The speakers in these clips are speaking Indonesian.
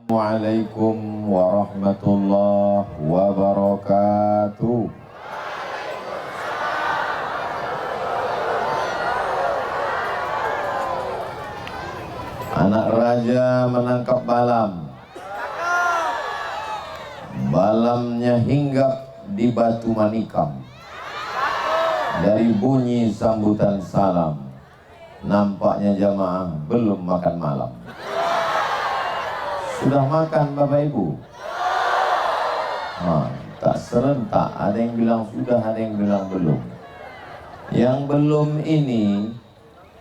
Assalamualaikum warahmatullahi wabarakatuh. Anak raja menangkap balam. Balamnya hinggap di batu manikam. Dari bunyi sambutan salam, nampaknya jamaah belum makan malam. Sudah makan Bapak Ibu? Tak serentak, ada yang bilang sudah, ada yang bilang belum. Yang belum ini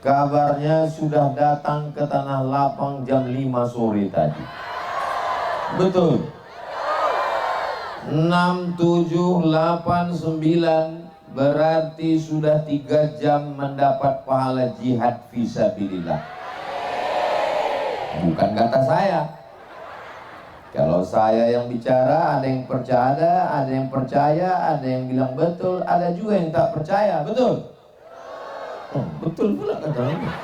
kabarnya sudah datang ke Tanah Lapang jam 5 sore tadi. Betul? 6, 7, 8, 9 berarti sudah 3 jam mendapat pahala jihad fisabilillah. Bukan kata saya. Kalau saya yang bicara, ada yang percaya, ada yang percaya, ada yang bilang betul, ada juga yang tak percaya. Betul? Betul pula katanya.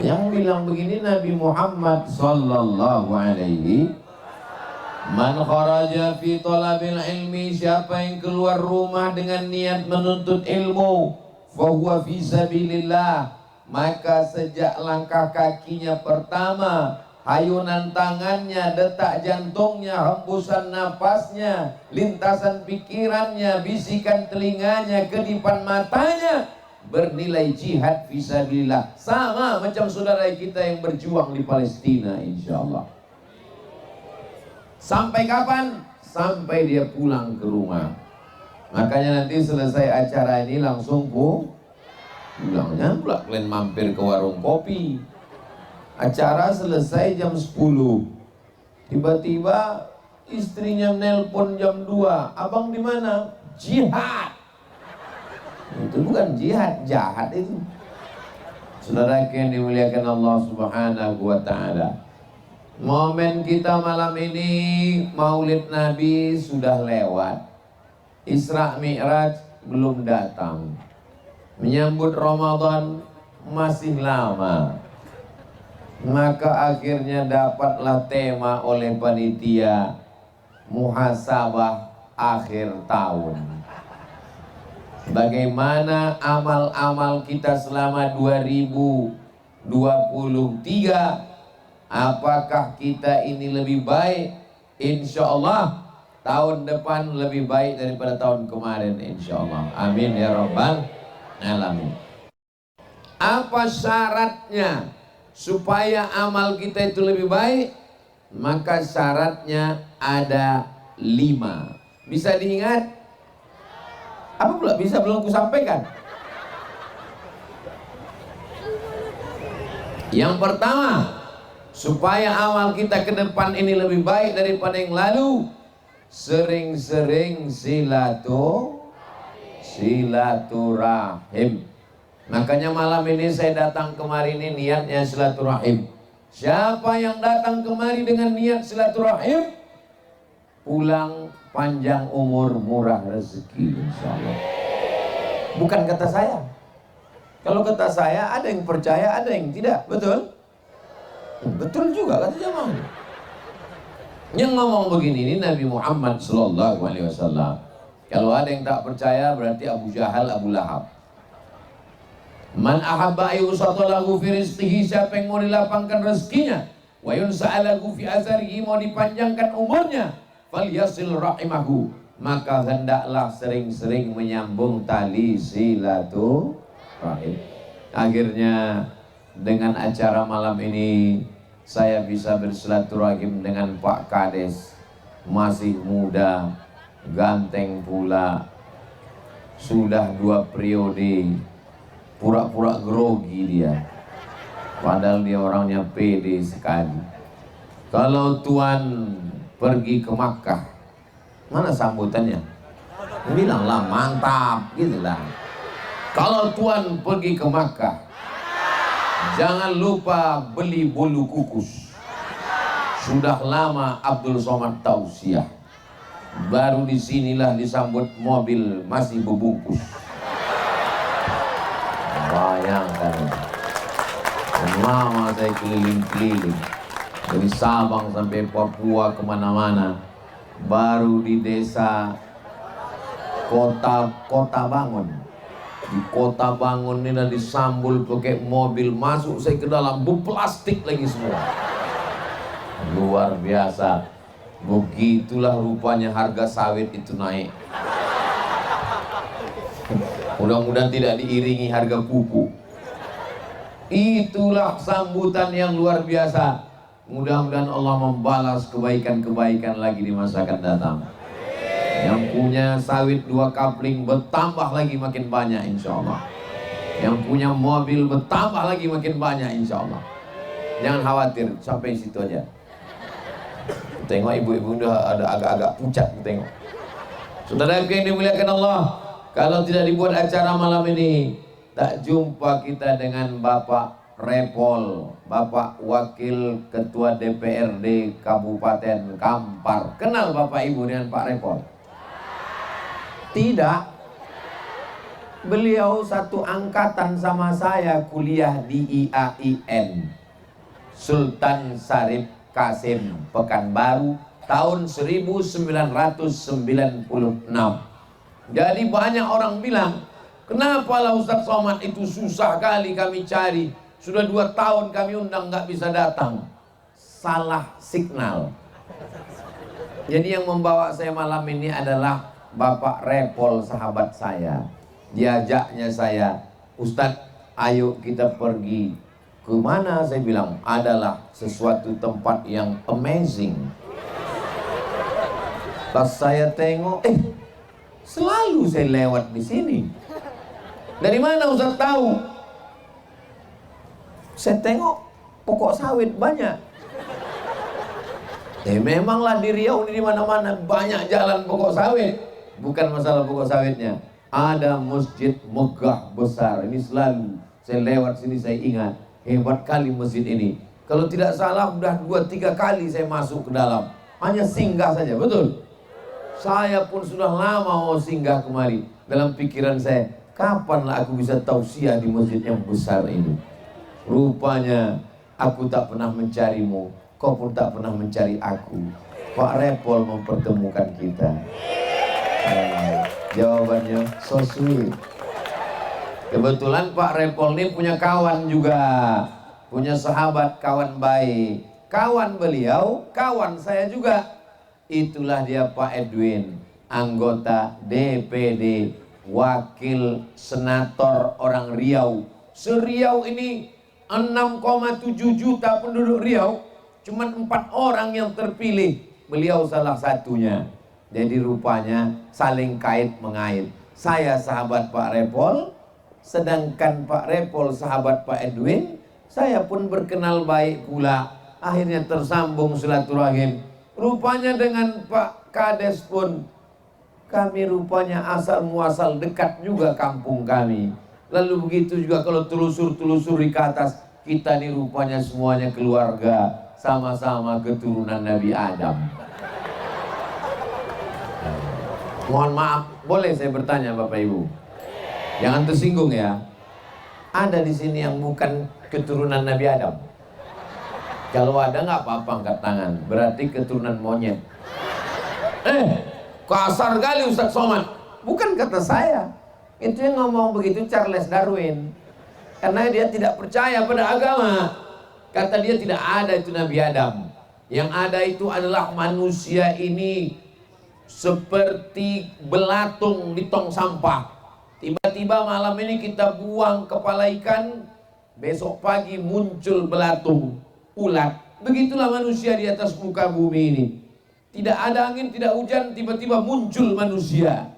Yang bilang begini Nabi Muhammad sallallahu alaihi, man kharaja fi talabil ilmi, siapa yang keluar rumah dengan niat menuntut ilmu, fahuwa fi sabilillah, maka sejak langkah kakinya pertama, hayunan tangannya, detak jantungnya, hembusan napasnya, lintasan pikirannya, bisikan telinganya, kedipan matanya bernilai jihad fisabilillah, sama macam saudara kita yang berjuang di Palestina, insyaallah. Sampai kapan? Sampai dia pulang ke rumah. Makanya nanti selesai acara ini langsung pulangnya pula kalian mampir ke warung kopi. Acara selesai jam 10. Tiba-tiba istrinya nelpon jam 2. Abang di mana? Jihad. Itu bukan jihad, jahat itu. Saudara yang dimuliakan Allah Subhanahu wa taala. Momen kita malam ini Maulid Nabi sudah lewat. Isra Mi'raj belum datang. Menyambut Ramadan masih lama. Maka akhirnya dapatlah tema oleh panitia muhasabah akhir tahun. Bagaimana amal-amal kita selama 2023? Apakah kita ini lebih baik? Insya Allah tahun depan lebih baik daripada tahun kemarin, insya Allah. Amin ya rabbal alamin. Apa syaratnya supaya amal kita itu lebih baik? Maka syaratnya ada 5. Bisa diingat? Apa pula bisa belum kusampaikan? Yang pertama, supaya amal kita ke depan ini lebih baik daripada yang lalu, sering-sering silaturahim. Makanya malam ini saya datang kemari ini niatnya silaturahim. Siapa yang datang kemari dengan niat silaturahim, pulang panjang umur, murah rezeki, insyaallah. Bukan kata saya. Kalau kata saya ada yang percaya, ada yang tidak. Betul? Betul juga kata jemaah. Yang ngomong begini ini Nabi Muhammad sallallahu alaihi wasallam. Kalau ada yang tak percaya berarti Abu Jahal, Abu Lahab. Man ahabba ayyusatalahu fi rizqihi, siapa yang mau dilapangkan rezekinya, wa yunsa'alahu fi azarihi, mau dipanjangkan umurnya, falyasil rahimahu, maka hendaklah sering-sering menyambung tali silaturahim. Akhirnya dengan acara malam ini saya bisa bersilaturahim dengan Pak Kades, masih muda, ganteng pula, sudah 2 periode. Pura-pura grogi dia, padahal dia orangnya pede sekali. Kalau Tuan pergi ke Makkah, mana sambutannya? Bilanglah mantap gitulah. Kalau Tuan pergi ke Makkah, jangan lupa beli bolu kukus. Sudah lama Abdul Somad tausiah, baru disinilah disambut mobil masih berbungkus. Bayangkan, mama saya keliling-keliling. Dari Sabang sampai Papua kemana-mana. Baru di desa Kota Bangun. Di Kota Bangun ini disambul pakai mobil, masuk saya ke dalam, plastik lagi semua. Luar biasa. Begitulah rupanya harga sawit itu naik. Mudah-mudahan tidak diiringi harga pupuk. Itulah sambutan yang luar biasa. Mudah-mudahan Allah membalas kebaikan-kebaikan lagi di masa akan datang. Yang punya sawit 2 kapling bertambah lagi makin banyak insya Allah. Yang punya mobil bertambah lagi makin banyak insya Allah. Jangan khawatir, sampai situ aja. Tengok ibu-ibu udah ada agak-agak pucat, tengok. Saudara yang dimuliakan Allah, kalau tidak dibuat acara malam ini, tak jumpa kita dengan Bapak Repol, Bapak Wakil Ketua DPRD Kabupaten Kampar. Kenal Bapak Ibu dengan Pak Repol? Tidak. Beliau satu angkatan sama saya, kuliah di IAIN Sultan Syarif Kasim Pekanbaru tahun 1996. Jadi banyak orang bilang, kenapa lah Ustaz Somad itu susah kali kami cari, sudah 2 tahun kami undang nggak bisa datang. Salah signal. Jadi yang membawa saya malam ini adalah Bapak Repol, sahabat saya. Diajaknya saya, Ustaz ayo kita pergi. Kemana? Saya bilang, adalah sesuatu tempat yang amazing. Pas saya tengok, selalu saya lewat di sini. Dari mana Ustaz tahu? Saya tengok pokok sawit banyak. Memanglah di Riau ini di mana-mana banyak jalan pokok sawit. Bukan masalah pokok sawitnya. Ada masjid megah besar. Ini selalu saya lewat sini saya ingat. Hebat kali masjid ini. Kalau tidak salah sudah 2-3 kali saya masuk ke dalam. Hanya singgah saja, betul? Saya pun sudah lama mau singgah kemari. Dalam pikiran saya, kapanlah aku bisa tausiah di masjid yang besar ini. Rupanya aku tak pernah mencarimu, kau pun tak pernah mencari aku. Pak Repol mempertemukan kita. Jawabannya so sweet. Kebetulan Pak Repol ini punya kawan juga, punya sahabat, kawan baik. Kawan beliau, kawan saya juga. Itulah dia Pak Edwin, anggota DPD, wakil senator orang Riau. Se-Riau ini 6,7 juta penduduk Riau, cuma 4 orang yang terpilih. Beliau salah satunya. Jadi rupanya saling kait mengait. Saya sahabat Pak Repol, sedangkan Pak Repol sahabat Pak Edwin. Saya pun berkenal baik pula. Akhirnya tersambung silaturahim. Rupanya dengan Pak Kades pun kami rupanya asal muasal dekat juga kampung kami. Lalu begitu juga kalau telusur-telusuri ke atas, kita ini rupanya semuanya keluarga, sama-sama keturunan Nabi Adam. Mohon maaf, boleh saya bertanya Bapak Ibu? Jangan tersinggung ya. Ada di sini yang bukan keturunan Nabi Adam? Kalau ada nggak apa-apa angkat tangan. Berarti keturunan monyet. Kasar kali Ustaz Somad. Bukan kata saya. Itu yang ngomong begitu Charles Darwin. Karena dia tidak percaya pada agama. Kata dia tidak ada itu Nabi Adam. Yang ada itu adalah manusia ini seperti belatung di tong sampah. Tiba-tiba malam ini kita buang kepala ikan, besok pagi muncul belatung, ulat. Begitulah manusia di atas muka bumi ini. Tidak ada angin, tidak hujan, tiba-tiba muncul manusia.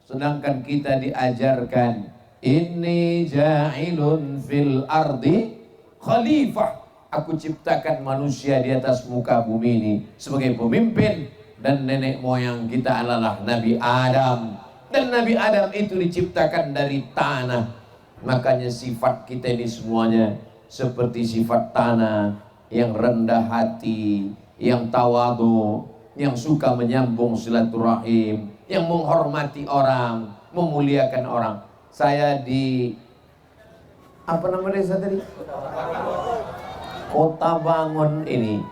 Sedangkan kita diajarkan, inni ja'ilun fil ardi khalifah. Aku ciptakan manusia di atas muka bumi ini sebagai pemimpin. Dan nenek moyang kita adalah Nabi Adam. Dan Nabi Adam itu diciptakan dari tanah. Makanya sifat kita ini semuanya seperti sifat tanah, yang rendah hati, yang tawadu, yang suka menyambung silaturahim, yang menghormati orang, memuliakan orang. Saya di apa nama desa tadi? Kota Bangun ini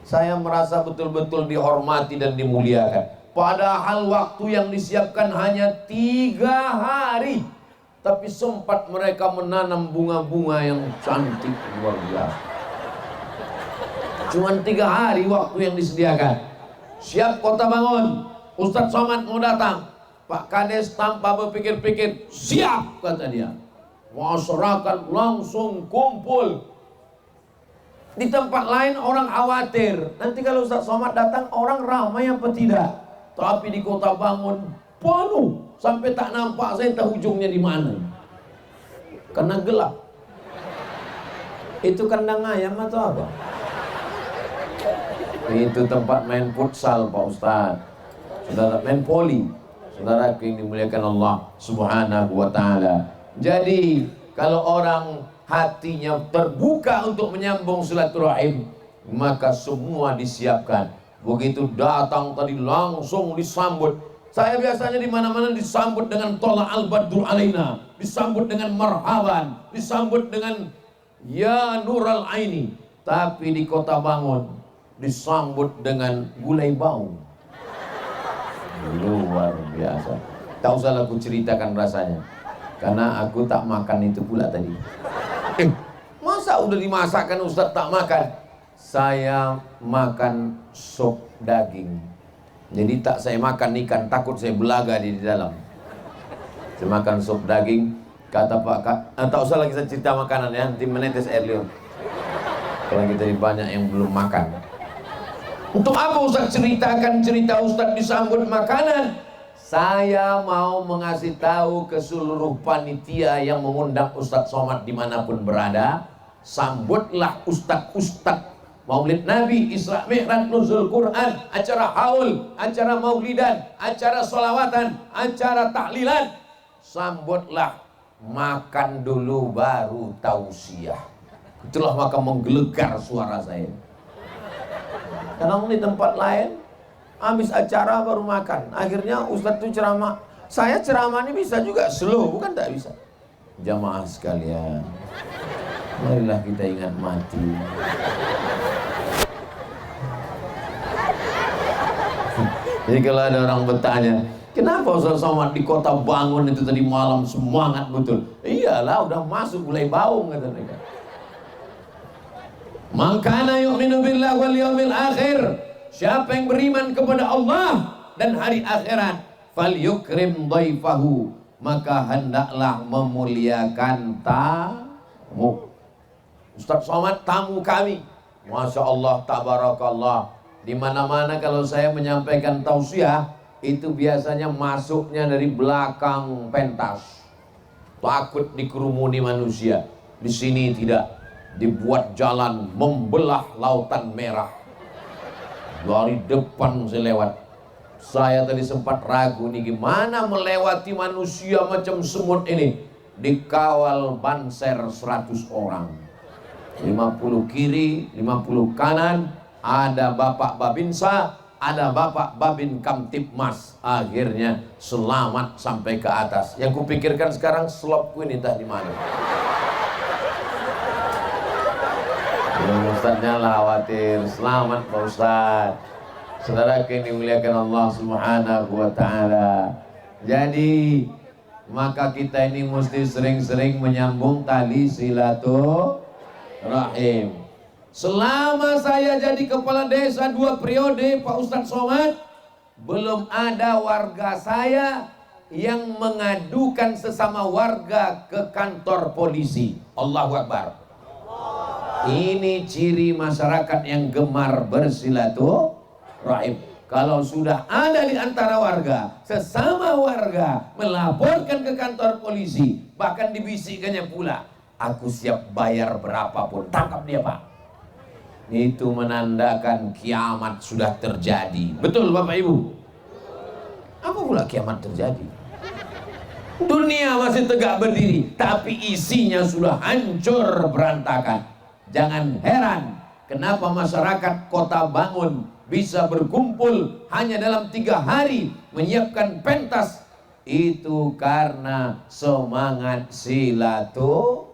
Saya merasa betul-betul dihormati dan dimuliakan. Padahal waktu yang disiapkan hanya 3 hari, tapi sempat mereka menanam bunga-bunga yang cantik luar biasa. Cuma 3 hari waktu yang disediakan. Siap Kota Bangun, Ustadz Somad mau datang. Pak Kades tanpa berpikir-pikir, siap kata dia. Masyarakat langsung kumpul. Di tempat lain orang khawatir, nanti kalau Ustadz Somad datang orang ramai apa tidak. Tapi di Kota Bangun penuh, sampai tak nampak saya entah ujungnya di mana. Karena gelap. Itu kandang ayam atau apa? Itu tempat main futsal Pak Ustadz. Saudara, main poli. Saudara yang dimuliakan Allah Subhanahu wa ta'ala. Jadi kalau orang hatinya terbuka untuk menyambung silaturahim, maka semua disiapkan. Begitu datang tadi langsung disambut. Saya biasanya di mana-mana disambut dengan tola al-badru alaina, disambut dengan marhaban, disambut dengan ya nural aini. Tapi di Kota Bangun disambut dengan gulai bau. Luar biasa. Tak usah aku ceritakan rasanya, karena aku tak makan itu pula tadi. Masa udah dimasakkan Ustadz tak makan? Saya makan sop daging. Jadi tak saya makan ikan, takut saya belaga di dalam. Saya makan sop daging. Kata Pak tak usah lagi saya cerita makanan ya, nanti menetes air liur. Kalau kita banyak yang belum makan. Untuk apa Ustadz ceritakan cerita Ustadz disambut makanan? Saya mau mengasih tahu ke seluruh panitia yang mengundang Ustadz Somad dimanapun berada. Sambutlah Ustadz-Ustadz Maulid Nabi, Isra Mi'raj, Nuzul Quran, acara haul, acara maulidan, acara sholawatan, acara tahlilan. Sambutlah, makan dulu baru tausiah. Itulah maka menggelegar suara saya. Karena di tempat lain habis acara baru makan. Akhirnya Ustadz itu ceramah. Saya ceramah ini bisa juga slow, bukan tak bisa. Jamaah sekalian, marilah kita ingat mati. Jadi kalau ada orang bertanya, kenapa Ustadz Somad di Kota Bangun itu tadi malam semangat betul? Iyalah, udah masuk mulai bau kata mereka. Man kana yu'minu billahi wal yawmil akhir, siapa yang beriman kepada Allah dan hari akhirat, falyukrim dhaifahu, maka hendaklah memuliakan tamu. Ustadz Somad tamu kami. Masya Allah, tabarakallah. Di mana-mana kalau saya menyampaikan tausiah, itu biasanya masuknya dari belakang pentas. Takut dikerumuni manusia. Di sini tidak, dibuat jalan membelah lautan merah. Dari depan saya lewat. Saya tadi sempat ragu nih, gimana melewati manusia macam semut ini. Dikawal banser 100 orang. 50 kiri, 50 kanan. Ada Bapak Babinsa, ada Bapak Babin Kamtipmas. Akhirnya selamat sampai ke atas. Yang kupikirkan sekarang slopku ini entah di mana. Ustadznya lah khawatir. Selamat Pak Ustadz. Saudara yang dimuliakan Allah Subhanahu wa ta'ala. Jadi maka kita ini mesti sering-sering menyambung tali silaturahim. Selama saya jadi kepala desa 2 periode Pak Ustadz Somad, belum ada warga saya yang mengadukan sesama warga ke kantor polisi. Allahu Akbar. Ini ciri masyarakat yang gemar bersilaturahim. Kalau sudah ada di antara warga, sesama warga melaporkan ke kantor polisi, bahkan dibisikkannya pula, aku siap bayar berapapun, tangkap dia Pak. Itu menandakan kiamat sudah terjadi. Betul Bapak Ibu? Apa pula kiamat terjadi? Dunia masih tegak berdiri, tapi isinya sudah hancur berantakan. Jangan heran kenapa masyarakat Kota Bangun bisa berkumpul hanya dalam 3 hari menyiapkan pentas. Itu karena semangat silaturahim.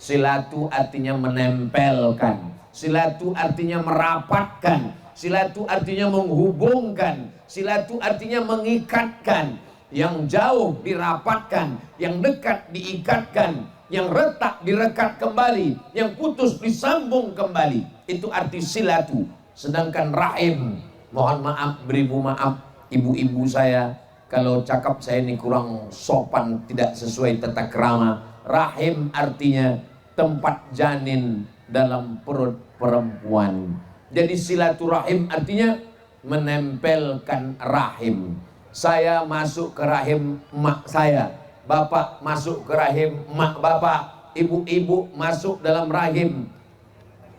Silatu artinya menempelkan. Silatu artinya merapatkan, silatu artinya menghubungkan, silatu artinya mengikatkan. Yang jauh dirapatkan, yang dekat diikatkan, yang retak direkat kembali, yang putus disambung kembali. Itu arti silatu. Sedangkan rahim, mohon maaf, beribu maaf ibu-ibu saya kalau cakap saya ini kurang sopan, tidak sesuai tata krama. Rahim artinya tempat janin dalam perut perempuan. Jadi silaturahim artinya menempelkan rahim. Saya masuk ke rahim mak saya, bapak masuk ke rahim mak bapak, ibu-ibu masuk dalam rahim.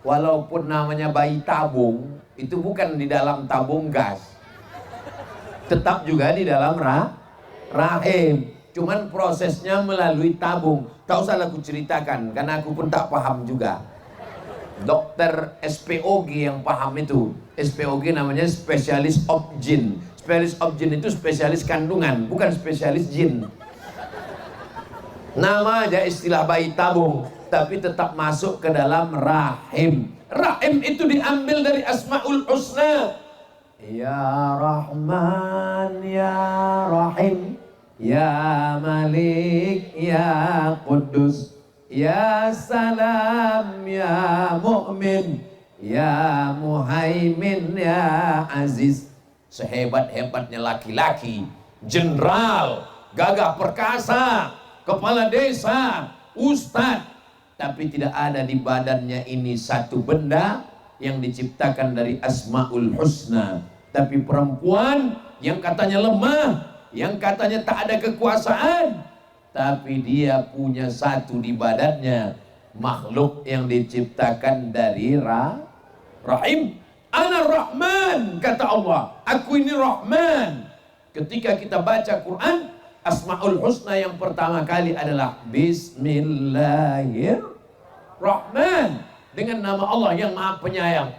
Walaupun namanya bayi tabung, itu bukan di dalam tabung gas, tetap juga di dalam rahim. Cuman prosesnya melalui tabung. Tak usah aku ceritakan, karena aku pun tak paham juga. Dokter SPOG yang paham itu. SPOG namanya spesialis obgyn. Spesialis obgyn itu spesialis kandungan, bukan spesialis jin. Nama aja istilah bayi tabung, tapi tetap masuk ke dalam rahim. Rahim itu diambil dari Asmaul Husna. Ya Rahman, Ya Rahim, Ya Malik, Ya Quddus, Ya Salam, Ya Mu'min, Ya Muhaimin, Ya Aziz. Sehebat-hebatnya laki-laki, jenderal, gagah perkasa, kepala desa, ustadz, tapi tidak ada di badannya ini satu benda yang diciptakan dari Asmaul Husna. Tapi perempuan yang katanya lemah, yang katanya tak ada kekuasaan, tapi dia punya satu di badannya, makhluk yang diciptakan dari rahim. Ana Rahman, kata Allah, aku ini Rahman. Ketika kita baca Quran, Asmaul Husna yang pertama kali adalah Bismillahirrahman, dengan nama Allah yang maha penyayang.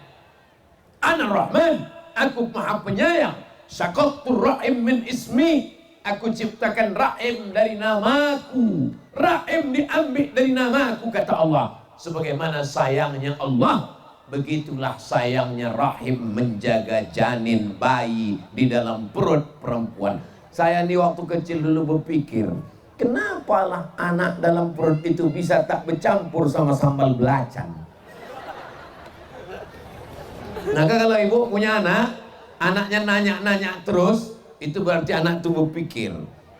Ana Rahman, aku maha penyayang. Syaqaqtur rahim min ismi, aku ciptakan rahim dari namaku. Rahim diambil dari namaku, kata Allah. Sebagaimana sayangnya Allah, begitulah sayangnya rahim menjaga janin bayi di dalam perut perempuan. Saya ini waktu kecil dulu berpikir, kenapalah anak dalam perut itu bisa tak bercampur sama sambal belacan. Nah, kalau ibu punya anak, anaknya nanya-nanya terus, itu berarti anak itu berpikir.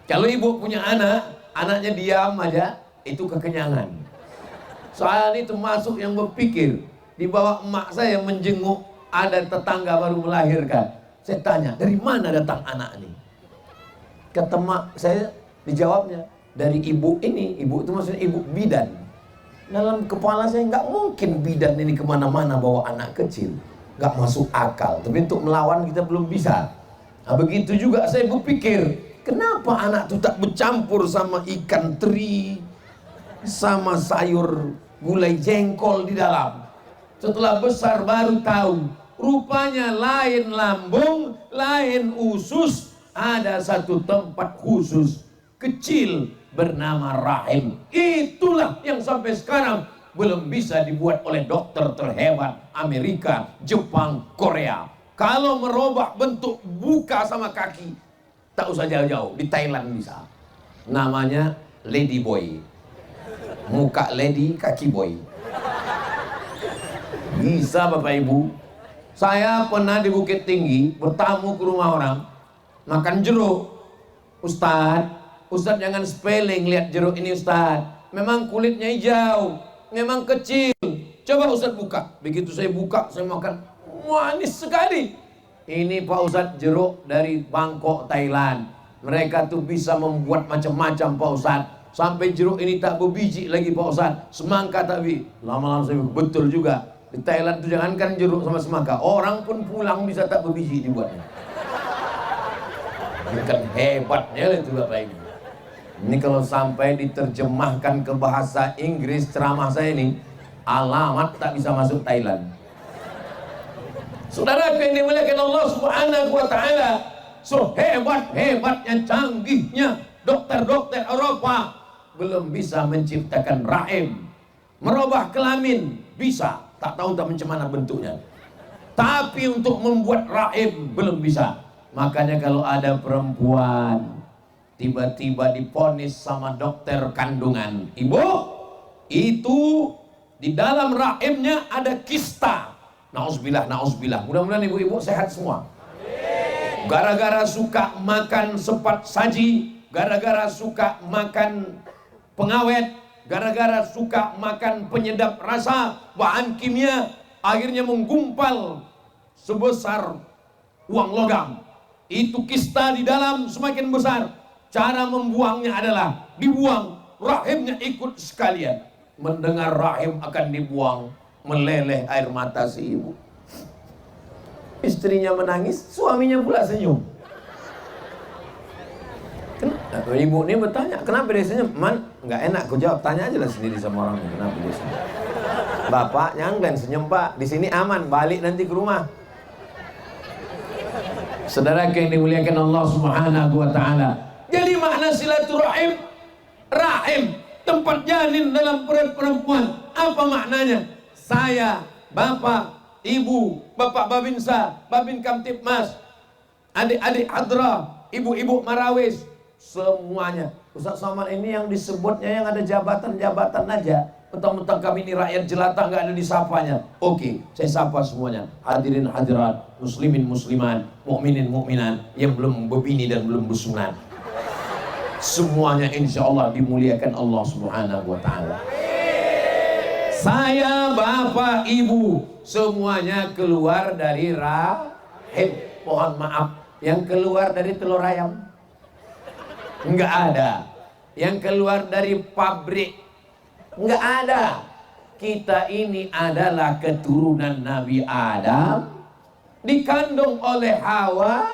Kalau ibu punya anak, anaknya diam aja, itu kekenyangan. Soalnya itu masuk yang berpikir. Di bawah emak saya menjenguk, ada tetangga baru melahirkan. Saya tanya, dari mana datang anak ini? Kata emak saya, dijawabnya, dari ibu ini. Ibu itu maksudnya ibu bidan. Dalam kepala saya nggak mungkin bidan ini kemana-mana bawa anak kecil. Nggak masuk akal. Tapi untuk melawan kita belum bisa. Nah, begitu juga saya berpikir, kenapa anak itu tak bercampur sama ikan teri, sama sayur gulai jengkol di dalam. Setelah besar baru tahu, rupanya lain lambung, lain usus, ada satu tempat khusus kecil bernama rahim. Itulah yang sampai sekarang belum bisa dibuat oleh dokter terhebat Amerika, Jepang, Korea. Kalau merubah bentuk buka sama kaki, tak usah jauh-jauh, di Thailand bisa. Namanya lady boy. Muka lady, kaki boy. Bisa Bapak Ibu. Saya pernah di Bukit Tinggi bertamu ke rumah orang, makan jeruk. Ustadz jangan spelling, lihat jeruk ini Ustadz. Memang kulitnya hijau, memang kecil. Coba Ustadz buka. Begitu saya buka, saya makan, manis sekali. Ini Pak Ustadz jeruk dari Bangkok, Thailand. Mereka tuh bisa membuat macam-macam Pak Ustadz. Sampai jeruk ini tak berbiji lagi Pak Ustadz. Semangka tapi lama-lama saya betul juga. Di Thailand itu jangankan jeruk sama semangka, orang pun pulang bisa tak berbiji dibuatnya. Ini kan hebatnya itu Bapak Ibu. Ini kalau sampai diterjemahkan ke bahasa Inggris ceramah saya ini, alamat tak bisa masuk Thailand. Saudara yang dimuliakan Allah Subhanahu wa taala, so hebat-hebatnya, canggihnya dokter-dokter Eropa belum bisa menciptakan rahim. Merubah kelamin bisa, tak tahu tak macam mana bentuknya. Tapi untuk membuat rahim belum bisa. Makanya kalau ada perempuan tiba-tiba diponis sama dokter kandungan, ibu, itu di dalam rahimnya ada kista. Nauzubillah, nauzubillah. Mudah-mudahan ibu-ibu sehat semua. Gara-gara suka makan sepat saji, gara-gara suka makan pengawet, gara-gara suka makan penyedap rasa, bahan kimia, akhirnya menggumpal sebesar uang logam. Itu kista di dalam semakin besar. Cara membuangnya adalah dibuang, rahimnya ikut sekalian. Mendengar rahim akan dibuang, meleleh air mata si ibu. Istrinya menangis, suaminya pula senyum. Ibu ini bertanya, kenapa dia senyum? Man, nggak enak, aku jawab, tanya aja lah sendiri sama orangnya, kenapa dia senyum. Bapak, jangan senyum pak, di sini aman, balik nanti ke rumah. Saudara yang dimuliakan Allah Subhanahu wa Ta'ala. Jadi makna silaturahim, rahim, tempat janin dalam perut perempuan. Apa maknanya? Saya, bapak, ibu, bapak Babinsa, Babin Kamtipmas, adik-adik Hadra, ibu-ibu Marawis, semuanya. Ustaz Somad ini yang disebutnya yang ada jabatan-jabatan aja. Mentang-mentang kami ini rakyat jelata nggak ada disapanya. Oke, saya sapa semuanya. Hadirin hadirat, muslimin musliman, mukminin mukminat yang belum berbini dan belum bersunat. Semuanya insya Allah dimuliakan Allah Subhanahu wa Ta'ala. Saya, bapak, ibu, semuanya keluar dari rahim. Mohon maaf, yang keluar dari telur ayam enggak ada. Yang keluar dari pabrik enggak ada. Kita ini adalah keturunan Nabi Adam, dikandung oleh Hawa,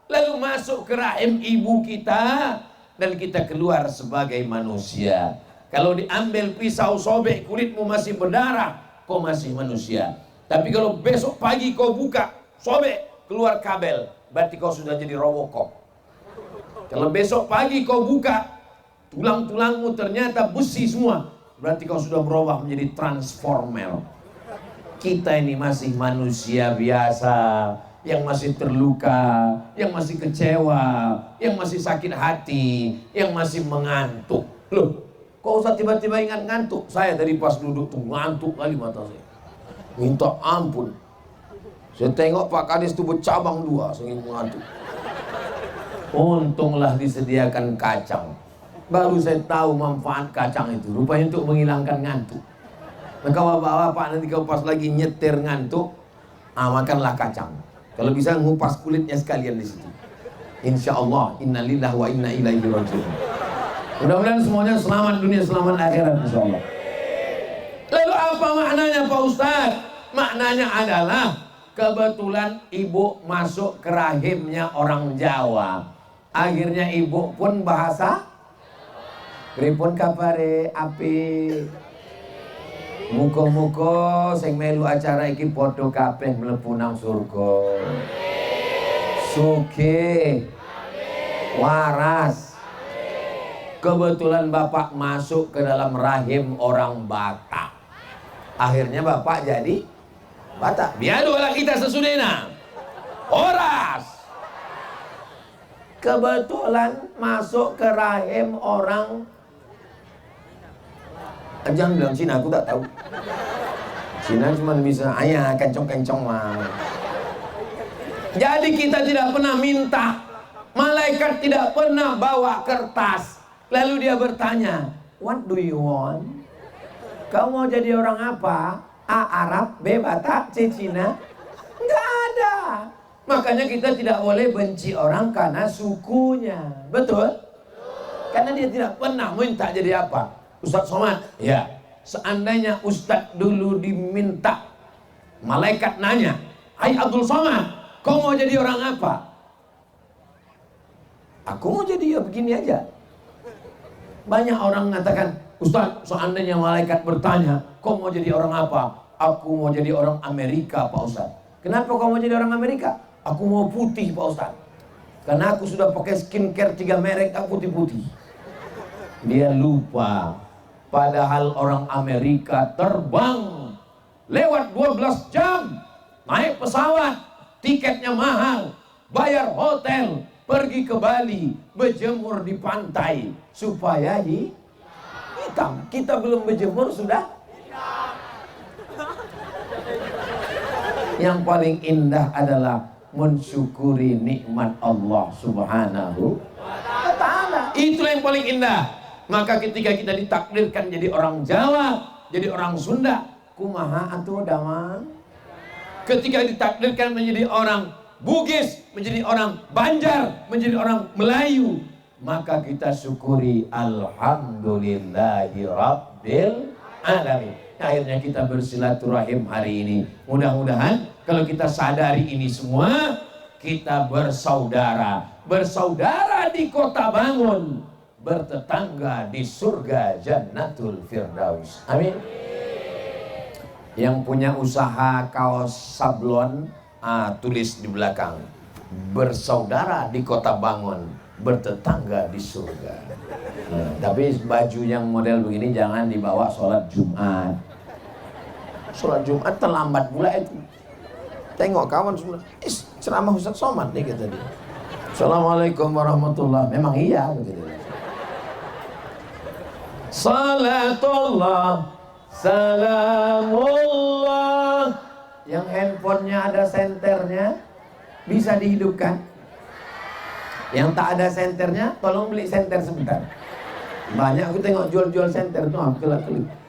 lalu masuk ke rahim ibu kita, dan kita keluar sebagai manusia. Kalau diambil pisau sobek kulitmu masih berdarah, kau masih manusia. Tapi kalau besok pagi kau buka, sobek, keluar kabel, berarti kau sudah jadi Robocop. Kalau besok pagi kau buka, tulang-tulangmu ternyata besi semua, berarti kau sudah berubah menjadi transformer. Kita ini masih manusia biasa, yang masih terluka, yang masih kecewa, yang masih sakit hati, yang masih mengantuk. Loh, kok usah tiba-tiba ingat ngantuk? Saya dari pas duduk tuh ngantuk kali mata saya. Minta ampun. Saya tengok Pak Kadis tuh bercabang dua, saya mengantuk. Untunglah disediakan kacang. Baru saya tahu manfaat kacang itu. Rupanya untuk menghilangkan ngantuk. Maka bapak-bapak nanti kalau pas lagi nyetir ngantuk, makanlah kacang. Kalau bisa ngupas kulitnya sekalian di situ. Insya Allah, innalillahi wa inna ilaihi raji'un. Mudah-mudahan semuanya selamat dunia, selamat akhirat insya Allah. Lalu apa maknanya Pak Ustadz? Maknanya adalah kebetulan ibu masuk ke rahimnya orang Jawa. Akhirnya ibu pun bahasa pripun kabare api. Muka-muka sing melu acara iki padha kabeh mlebu nang surga. Sugih. Waras. Kebetulan bapak masuk ke dalam rahim orang Batak. Akhirnya bapak jadi Batak. Biadolah kita sesudena. Horas. Kebetulan masuk ke rahim orang, jangan bilang Cina, aku tak tahu. Cina cuma bisa ayah kencong-kencong mah. Jadi kita tidak pernah minta. Malaikat tidak pernah bawa kertas. Lalu dia bertanya, what do you want? Kau mau jadi orang apa? A. Arab, B. Batak, C. Cina? Enggak ada. Makanya kita tidak boleh benci orang karena sukunya. Betul? Karena dia tidak pernah minta jadi apa. Ustaz Somad, ya. Seandainya Ustaz dulu diminta, malaikat nanya, hai Abdul Somad, kau mau jadi orang apa? Aku mau jadi ya begini aja. Banyak orang mengatakan, Ustaz, seandainya malaikat bertanya, kau mau jadi orang apa? Aku mau jadi orang Amerika, Pak Ustaz. Kenapa kau mau jadi orang Amerika? Aku mau putih, Pak Ustaz. Karena aku sudah pakai skincare 3 merek, aku putih-putih. Dia lupa. Padahal orang Amerika terbang lewat 12 jam, naik pesawat, tiketnya mahal, bayar hotel, pergi ke Bali, berjemur di pantai, supaya hitam. Kita belum berjemur sudah hitam. Yang paling indah adalah mensyukuri nikmat Allah Subhanahu wa Ta'ala. Itulah yang paling indah. Maka ketika kita ditakdirkan jadi orang Jawa, jadi orang Sunda, kumaha atuh damang. Ketika ditakdirkan menjadi orang Bugis, menjadi orang Banjar, menjadi orang Melayu, maka kita syukuri alhamdulillahi rabbil alamin. Akhirnya kita bersilaturahim hari ini. Mudah-mudahan kalau kita sadari ini semua, kita bersaudara. Bersaudara di kota Bangun, bertetangga di surga Jannatul Firdaus. Amin. Yang punya usaha kaos sablon, tulis di belakang, bersaudara di kota Bangun, bertetangga di surga. Tapi baju yang model begini jangan dibawa sholat Jumat. Sholat Jumat terlambat pula itu. Tengok kawan semua, ceramah Ustaz Somad nih kata dia. Assalamualaikum warahmatullahi. Memang iya begitu. Salatullah, salamullah. Yang handphonenya ada senternya bisa dihidupkan. Yang tak ada senternya, tolong beli senter sebentar. Banyak aku tengok jual-jual senter tuh, kelak-kelip.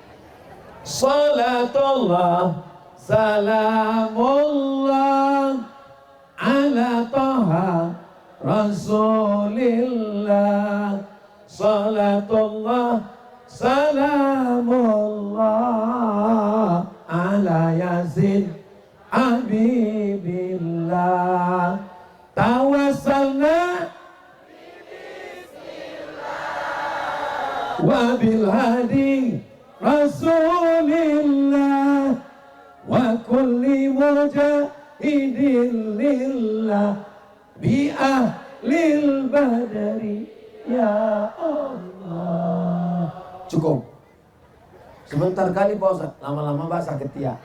Salatullah, salamullah ala Taha Rasulillah. Salatullah, salamullah ala Yasin Habibillah. Tawassalna wa bil hadi Rasulillah wa kulli mujahidin lillah bi ahlil badari ya Allah. Cukup. Sebentar kali Pak Ustaz, lama-lama basah ketiak.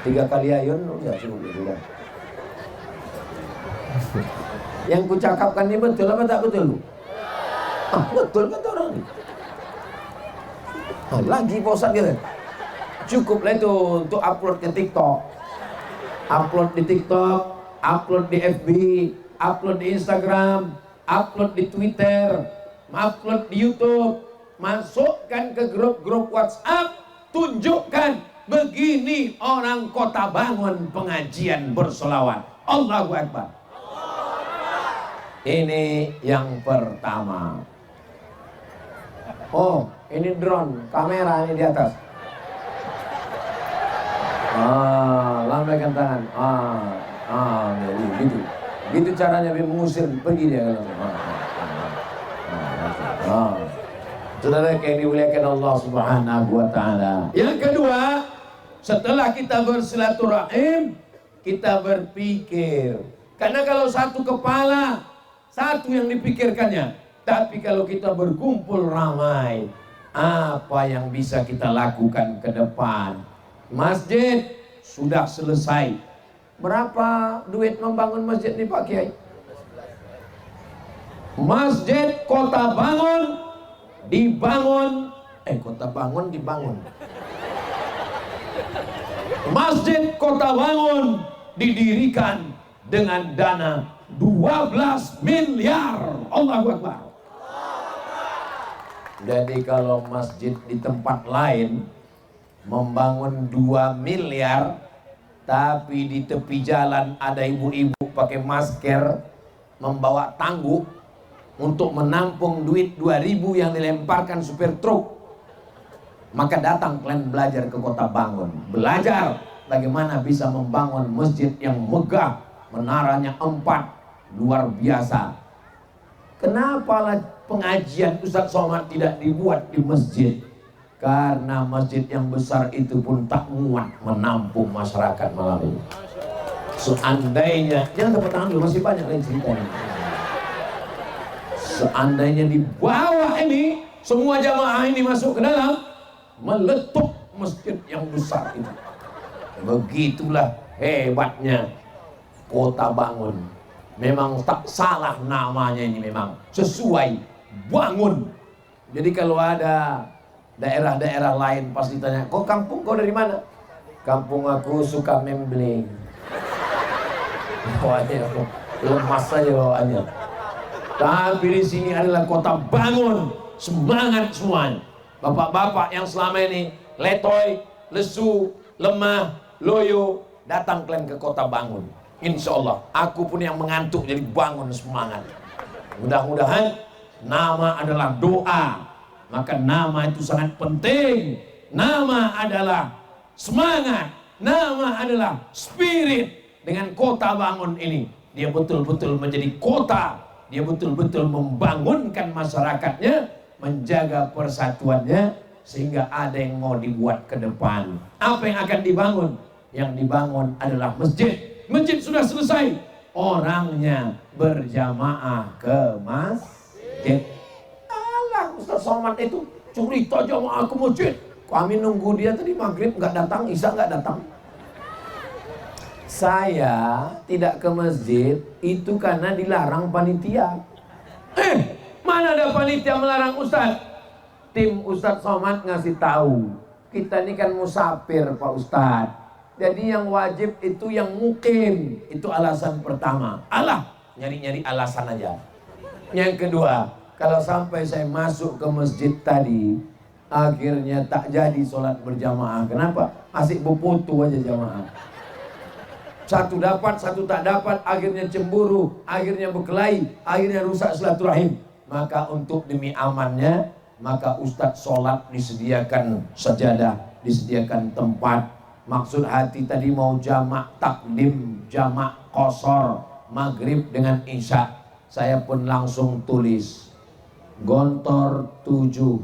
3 kali ayun udah cukup sudah. Yang kucakapkan ini betul apa tak betul? Betul kata orang ini. Lagi Pak Ustaz gitu. Cukuplah itu untuk upload ke TikTok. Upload di TikTok, upload di FB, upload di Instagram, upload di Twitter, upload di YouTube, masukkan ke grup-grup WhatsApp, tunjukkan begini orang kota Bangun pengajian bersolawat. Allahu Akbar. Ini yang pertama. Oh, ini drone, kamera ini di atas. Lambaikan tangan. Gitu. Gitu caranya mengusir, pergi dia. Saudara yang dimuliakan Allah Subhanahu wa Ta'ala. Yang kedua, setelah kita bersilaturahim, kita berpikir. Karena kalau satu kepala, satu yang dipikirkannya. Tapi kalau kita berkumpul ramai, apa yang bisa kita lakukan ke depan? Masjid sudah selesai. Berapa duit membangun masjid nih Pak Kiai? Masjid Kota Bangun dibangun. Kota Bangun dibangun. Masjid Kota Bangun didirikan dengan dana 12 miliar. Allahu Akbar. Jadi kalau masjid di tempat lain membangun 2 miliar, tapi di tepi jalan ada ibu-ibu pakai masker membawa tangguh untuk menampung duit 2.000 yang dilemparkan supir truk, maka datang kalian belajar ke Kota Bangun, belajar bagaimana bisa membangun masjid yang megah, menaranya 4, luar biasa. Kenapa pengajian Ustaz Somad tidak dibuat di masjid? Karena masjid yang besar itu pun tak muat menampung masyarakat malam ini. Seandainya, jangan tepuk tangan dulu, masih banyak lain ceritanya. Seandainya di bawah ini semua jamaah ini masuk ke dalam, meletup masjid yang besar itu. Begitulah hebatnya Kota Bangun. Memang tak salah namanya ini, memang sesuai, bangun. Jadi kalau ada daerah-daerah lain pasti tanya, kok kampung kau dari mana? Kampung aku suka membling. Bawaannya lemas saja bawaannya. Tapi di sini adalah Kota Bangun, semangat semuanya. Bapak-bapak yang selama ini letoy, lesu, lemah, loyo, datang kalian ke Kota Bangun. Insya Allah, aku pun yang mengantuk jadi bangun semangat. Mudah-mudahan nama adalah doa. Maka nama itu sangat penting. Nama adalah semangat. Nama adalah spirit. Dengan Kota Bangun ini, dia betul-betul menjadi kota. Dia betul-betul membangunkan masyarakatnya, menjaga persatuannya, sehingga ada yang mau dibuat ke depan. Apa yang akan dibangun? Yang dibangun adalah masjid. Masjid sudah selesai, orangnya berjamaah ke masjid. Alah, Ustaz Somad itu cerita jamaah ke masjid. Kami nunggu dia tadi maghrib nggak datang, isya nggak datang. Saya tidak ke masjid itu karena dilarang panitia. Mana ada panitia melarang Ustaz? Tim Ustaz Somad ngasih tahu, kita ini kan musafir Pak Ustaz. Jadi yang wajib itu yang mukim. Itu alasan pertama. Alah, nyari-nyari alasan aja. Yang kedua, kalau sampai saya masuk ke masjid tadi, akhirnya tak jadi sholat berjamaah. Kenapa? Asik beputu aja jamaah. Satu dapat, satu tak dapat, akhirnya cemburu, akhirnya berkelahi, akhirnya rusak silaturahim. Maka untuk demi amannya, maka Ustadz sholat disediakan sajadah, disediakan tempat. Maksud hati tadi mau jamak takdim, jamak qashar, maghrib dengan isya. Saya pun langsung tulis Gontor 7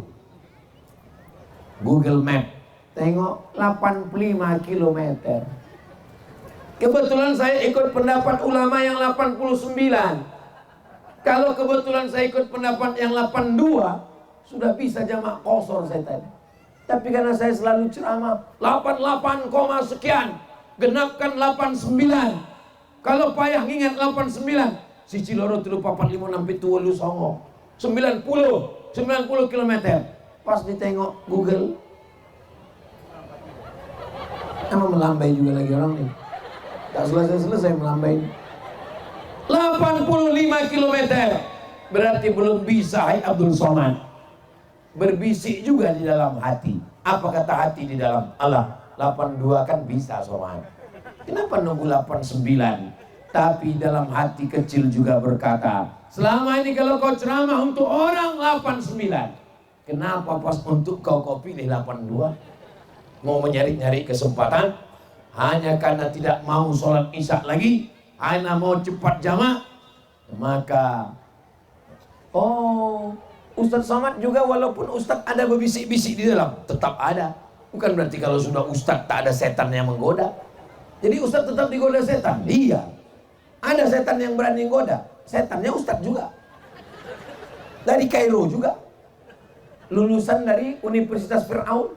Google Map, tengok 85 km. Kebetulan saya ikut pendapat ulama yang 89. Kalau kebetulan saya ikut pendapat yang 82, sudah bisa jamak qashar saya tadi. Tapi karena saya selalu ceramah 88, sekian, genapkan 89. Kalau payah ngingat 89, si Ciloro telu 456 pitu 8 songo 90 km. Pas ditengok Google, emang melambai juga lagi orang nih. Tak selesai melambai. 85 km. Berarti belum bisa, hai Abdul Somad. Berbisik juga di dalam hati. Apa kata hati di dalam? Allah, 82 kan bisa Somad. Kenapa nunggu 89? Tapi dalam hati kecil juga berkata, selama ini kalau kau ceramah untuk orang 89, kenapa pas untuk kau pilih 82? Mau mencari-nyari kesempatan? Hanya karena tidak mau sholat isya lagi, hanya mau cepat jamak. Maka Ustadz Somad juga walaupun Ustadz ada berbisik-bisik di dalam, tetap ada. Bukan berarti kalau sudah Ustadz tak ada setan yang menggoda. Jadi Ustadz tetap digoda setan? Iya. Ada setan yang berani menggoda. Setannya Ustadz juga. Dari Kairo juga. Lulusan dari Universitas Fir'aun.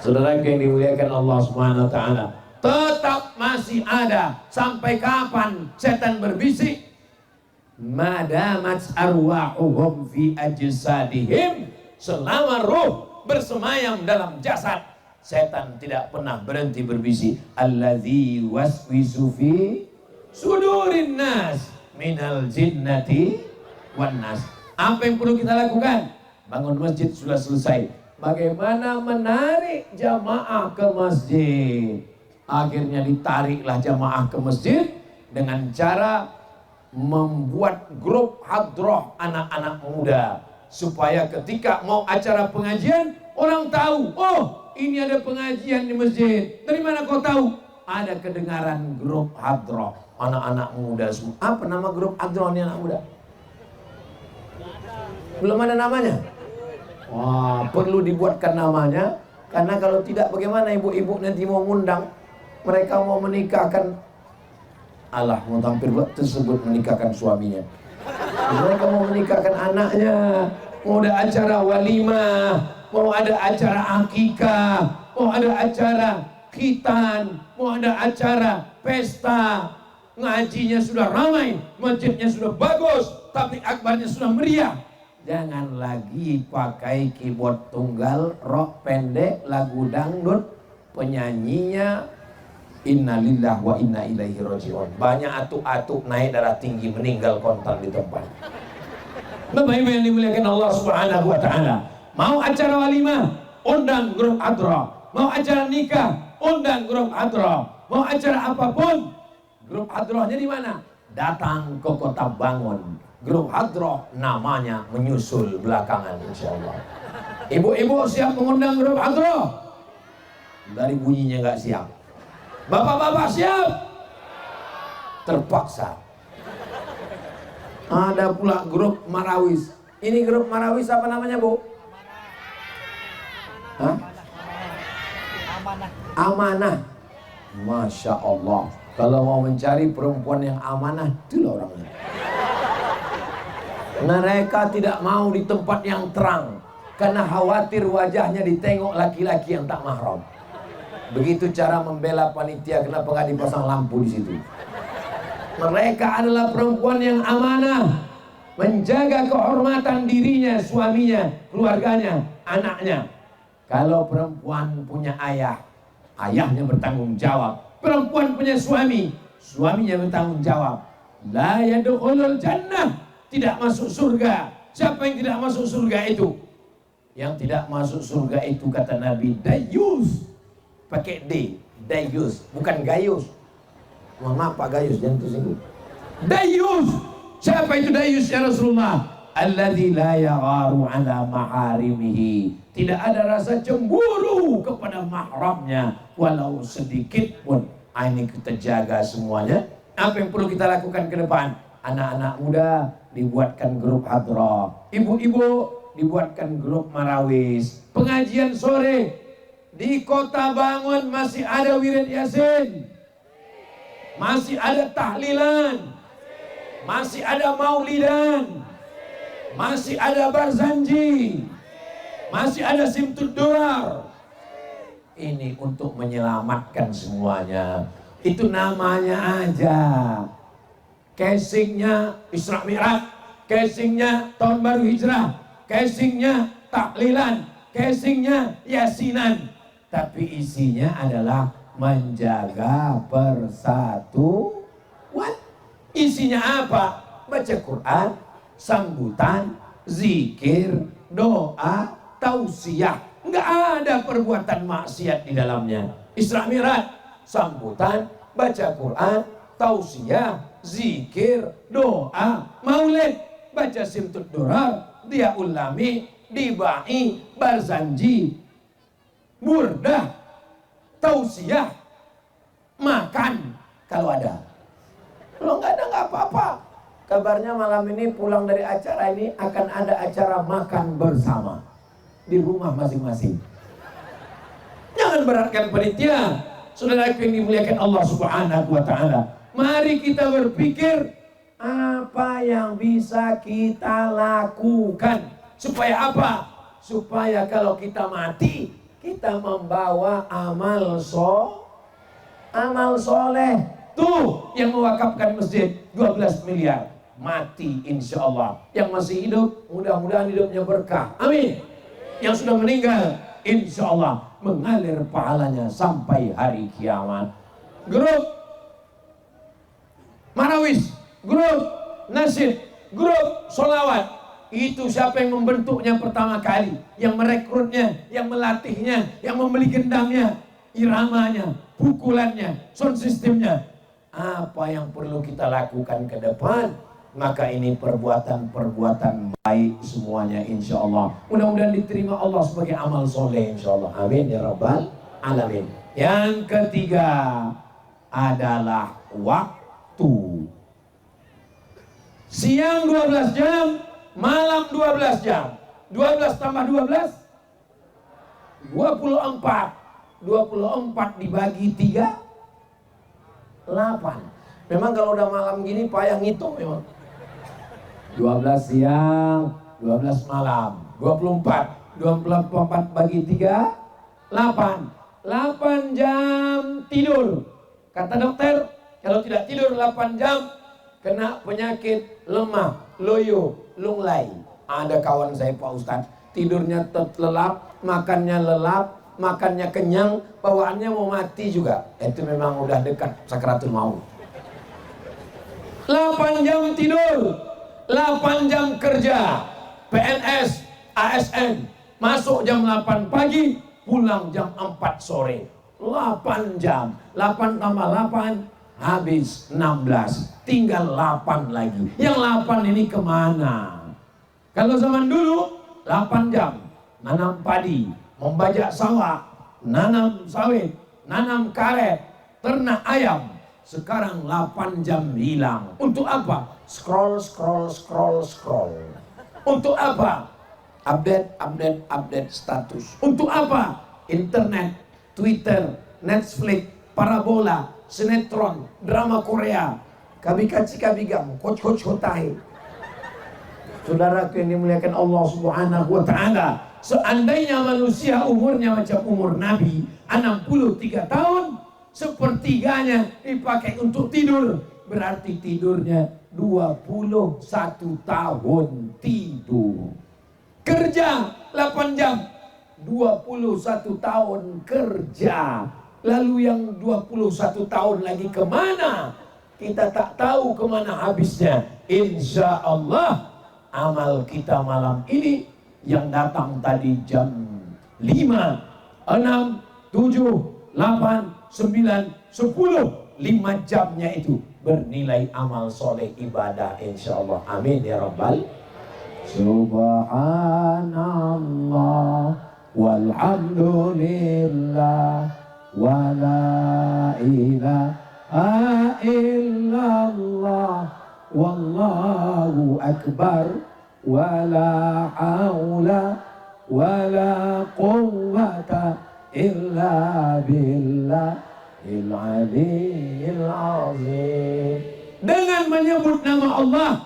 Saudara yang dimuliakan Allah Subhanahu wa taala, tetap masih ada. Sampai kapan setan berbisik? Madamat arwahuhum fi ajsadihim, selama roh bersemayam dalam jasad, setan tidak pernah berhenti berbisik. Alladzi waswisu fi sudurin nas minal jinnati wan nas. Apa yang perlu kita lakukan? Bangun masjid sudah selesai. Bagaimana menarik jamaah ke masjid? Akhirnya ditariklah jamaah ke masjid dengan cara membuat grup hadroh anak-anak muda, supaya ketika mau acara pengajian orang tahu, oh ini ada pengajian di masjid. Dari mana kau tahu? Ada kedengaran grup hadroh anak-anak muda semua. Apa nama grup hadroh ini anak muda? Belum ada namanya. Wah, perlu dibuatkan namanya, karena kalau tidak bagaimana ibu-ibu nanti mau ngundang, mereka mau menikahkan, Allah mau tampil tersebut menikahkan suaminya, mereka mau menikahkan anaknya, mau ada acara walimah, mau ada acara akikah, mau ada acara khitan, mau ada acara pesta, ngajinya sudah ramai, masjidnya sudah bagus, tabligh akbarnya sudah meriah. Jangan lagi pakai keyboard tunggal, rok pendek, lagu dangdut, penyanyinya innalillah wa inna ilaihi rajiun. Banyak atuk-atuk naik darah tinggi meninggal kontan di tempat. Bapak Ibu yang dimuliakan Allah Subhanahu wa taala. Mau acara walimah, undang grup hadroh. Mau acara nikah, undang grup hadroh. Mau acara apapun, grup hadrohnya di mana? Datang ke Kota Bangun. Grup hadroh namanya menyusul belakangan insyaallah. Ibu-ibu siap mengundang grup hadroh? Dari bunyinya nggak siap. Bapak-bapak siap? Terpaksa. Ada pula grup Marawis. Ini grup Marawis apa namanya, Bu? Hah? Amanah. Masya Allah. Kalau mau mencari perempuan yang amanah, itulah orangnya. Mereka tidak mau di tempat yang terang karena khawatir wajahnya ditengok laki-laki yang tak mahram. Begitu cara membela panitia, kenapa nggak dipasang lampu di situ? Mereka adalah perempuan yang amanah, menjaga kehormatan dirinya, suaminya, keluarganya, anaknya. Kalau perempuan punya ayah, ayahnya bertanggung jawab. Perempuan punya suami, suaminya bertanggung jawab. La yadkhulul jannah, tidak masuk surga. Siapa yang tidak masuk surga itu? Yang tidak masuk surga itu kata Nabi dayus. Pakai D, dayus, bukan gayus. Mohon maaf Pak Gayus, jangan tersinggung. Dayus. Siapa itu dayus ya Rasulullah? Alladzi la yagharu ala maharimihi. Tidak ada rasa cemburu kepada mahramnya walau sedikit pun. Ini kita jaga semuanya. Apa yang perlu kita lakukan ke depan? Anak-anak muda dibuatkan grup hadroh, ibu-ibu dibuatkan grup marawis, pengajian sore di Kota Bangun masih ada wirid yasin, masih ada tahlilan, masih ada maulidan, masih ada barzanji, masih ada simtud durar. Ini untuk menyelamatkan semuanya. Itu namanya aja. Casingnya Isra Mi'raj, casingnya Tahun Baru Hijrah, casingnya tahlilan, casingnya yasinan. Tapi isinya adalah menjaga persatuan. Isinya apa? Baca Quran, sambutan, zikir, doa, tausiah. Enggak ada perbuatan maksiat di dalamnya. Isra Mi'raj, sambutan, baca Quran, tausiah, zikir, doa, maulid, baca simtud durar, dia ulami, dibai, barzanji, burdah, tausiah, makan kalau ada. Kalau nggak ada nggak apa-apa. Kabarnya malam ini pulang dari acara ini akan ada acara makan bersama di rumah masing-masing. Jangan beratkan panitia. Saudara yang dimuliakan Allah Subhanahu wa taala. Mari kita berpikir apa yang bisa kita lakukan. Supaya apa? Supaya kalau kita mati, kita membawa amal soleh. Tuh yang mewakafkan masjid 12 miliar. Mati insya Allah. Yang masih hidup, mudah-mudahan hidupnya berkah. Amin. Yang sudah meninggal, insya Allah mengalir pahalanya sampai hari kiamat. Grup Marawis, grup nasyid, grup solawat. Itu siapa yang membentuknya pertama kali, yang merekrutnya, yang melatihnya, yang membeli gendangnya, iramanya, pukulannya, sound systemnya. Apa yang perlu kita lakukan ke depan? Maka ini perbuatan-perbuatan baik semuanya insya Allah. Mudah-mudahan diterima Allah sebagai amal soleh insya Allah. Amin ya rabbal alamin. Yang ketiga adalah waktu. Siang 12 jam, malam 12 jam. 12 tambah 12 24. 24 dibagi 3 8. Memang kalau udah malam gini payah ngitung memang. 12 siang, 12 malam, 24. 24 bagi 3, 8. 8 jam tidur. Kata dokter, kalau tidak tidur 8 jam, kena penyakit lemah, loyo, lunglai. Ada kawan saya Pak Ustadz, tidurnya lelap, makannya kenyang, bawaannya mau mati juga. Itu memang udah dekat sakaratul maut. 8 jam tidur, 8 jam kerja, PNS, ASN, masuk jam 8 pagi, pulang jam 4 sore. 8 jam, 8 tambah 8, habis 16, tinggal 8 lagi. Yang 8 ini kemana? Kalau zaman dulu, 8 jam, nanam padi, membajak sawah, nanam sawit, nanam karet, ternak ayam. Sekarang 8 jam hilang. Untuk apa? Scroll. Untuk apa? Update status. Untuk apa? Internet, Twitter, Netflix, parabola, sinetron, drama Korea, kabikaci kabigam, coach hotai. Saudaraku yang dimuliakan Allah Subhanahu wa taala, seandainya manusia umurnya macam umur Nabi 63 tahun, sepertiganya dipakai untuk tidur, berarti tidurnya 21 tahun tidur. Kerja 8 jam, 21 tahun kerja. Lalu yang 21 tahun lagi kemana? Kita tak tahu kemana habisnya. Insya Allah amal kita malam ini yang datang tadi jam 5, 6, 7, 8, 9, 10, 5 jamnya itu bernilai amal soleh ibadah insya Allah. Amin ya Rabbal. Subhanallah walhamdulillah wa la ilaha illallah wallahu akbar wa la haula wa la quwwata illa billahil aliyyil azim. Dengan menyebut nama Allah,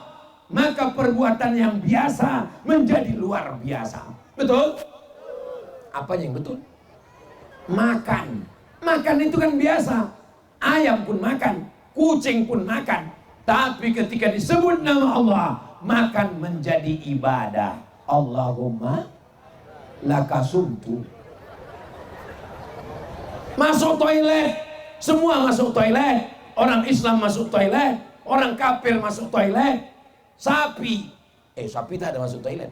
maka perbuatan yang biasa menjadi luar biasa. Betul? Apa yang betul? Makan. Makan itu kan biasa. Ayam pun makan, kucing pun makan. Tapi ketika disebut nama Allah, makan menjadi ibadah. Allahumma lakasumtu. Masuk toilet, semua masuk toilet. Orang Islam masuk toilet, orang kafir masuk toilet. Sapi tak ada masuk toilet.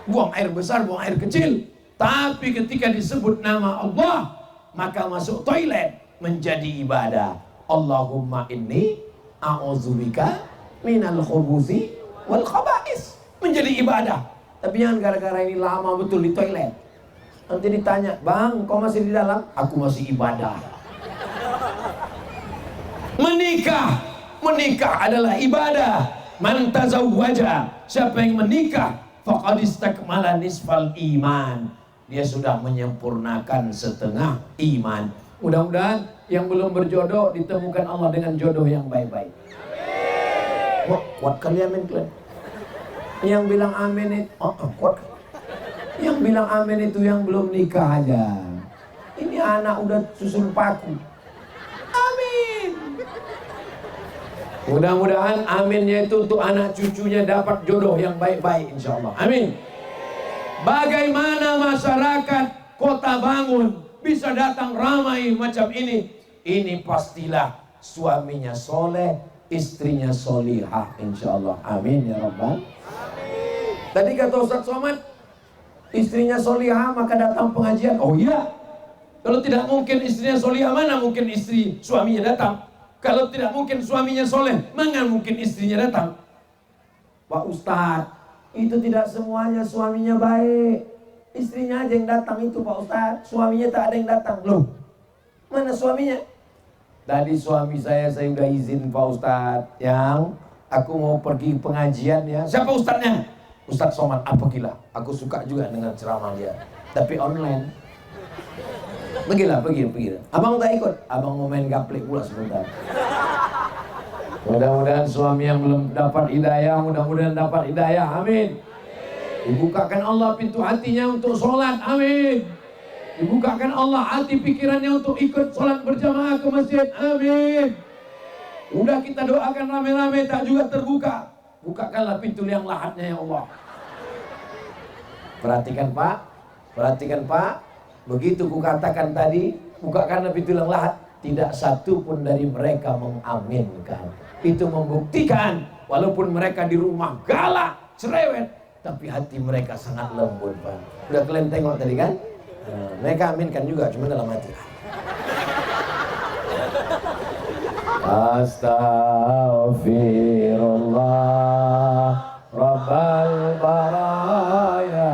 Buang air besar, buang air kecil. Tapi ketika disebut nama Allah, maka masuk toilet menjadi ibadah. Allahumma inni a'udzubika minal khubuthi wal khaba'is. Menjadi ibadah. Tapi jangan gara-gara ini lama betul di toilet. Nanti ditanya, bang, kau masih di dalam? Aku masih ibadah. Menikah adalah ibadah. Man tazawwaja, siapa yang menikah, faqad istakmala nisfal iman. Dia sudah menyempurnakan setengah iman. Mudah-mudahan yang belum berjodoh ditemukan Allah dengan jodoh yang baik-baik. Wah, kuat kali amin kalian. Yang bilang amin itu, kuat. Yang bilang amin itu yang belum nikah aja. Ini anak udah susun paku. Amin. Mudah-mudahan aminnya itu untuk anak cucunya dapat jodoh yang baik-baik insya Allah. Amin. Bagaimana masyarakat Kota Bangun bisa datang ramai macam ini? Ini pastilah suaminya soleh, istrinya solihah insya Allah. Amin ya Rabbal. Tadi kata Ustaz Somad, istrinya solihah maka datang pengajian. Oh iya, kalau tidak mungkin istrinya solihah, mana mungkin istri suaminya datang? Kalau tidak mungkin suaminya soleh, mana mungkin istrinya datang? Pak Ustadz, itu tidak semuanya suaminya baik. Istrinya aja yang datang itu Pak Ustadz. Suaminya tak ada yang datang. Loh, mana suaminya? Tadi suami saya udah izin Pak Ustadz. Yang aku mau pergi pengajian ya. Siapa Ustadznya? Ustadz Somad. Apa gila? Aku suka juga dengan ceramah dia. Tapi online. Pergilah, pergi. Abang tak ikut. Abang mau main gaplek pula sebentar. Mudah-mudahan suami yang belum dapat hidayah, mudah-mudahan dapat hidayah. Amin. Dibukakan Allah pintu hatinya untuk sholat, amin. Dibukakan Allah hati pikirannya untuk ikut sholat berjamaah ke masjid, amin. Udah kita doakan rame-rame tak juga terbuka, bukakanlah pintu yang lahatnya ya Allah. Perhatikan Pak, begitu kukatakan tadi, bukakanlah pintu yang lahat, tidak satu pun dari mereka mengaminkan. Itu membuktikan walaupun mereka di rumah galak, cerewet, tapi hati mereka sangat lembut, Pak. Udah kalian tengok tadi kan? Nah, mereka aminkan juga, cuma dalam hati. Astaghfirullah Rabbal baraya,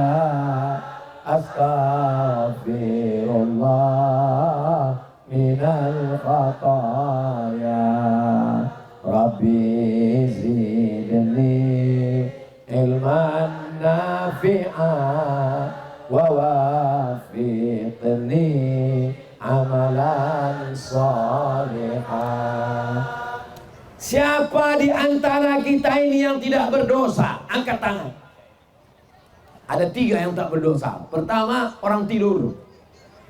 astaghfirullah minal khataya, Rabbi zidni ilman nafi'an wa wafiqni amalan salihah. Siapa di antara kita ini yang tidak berdosa? Angkat tangan. Ada 3 yang tak berdosa. Pertama, orang tidur.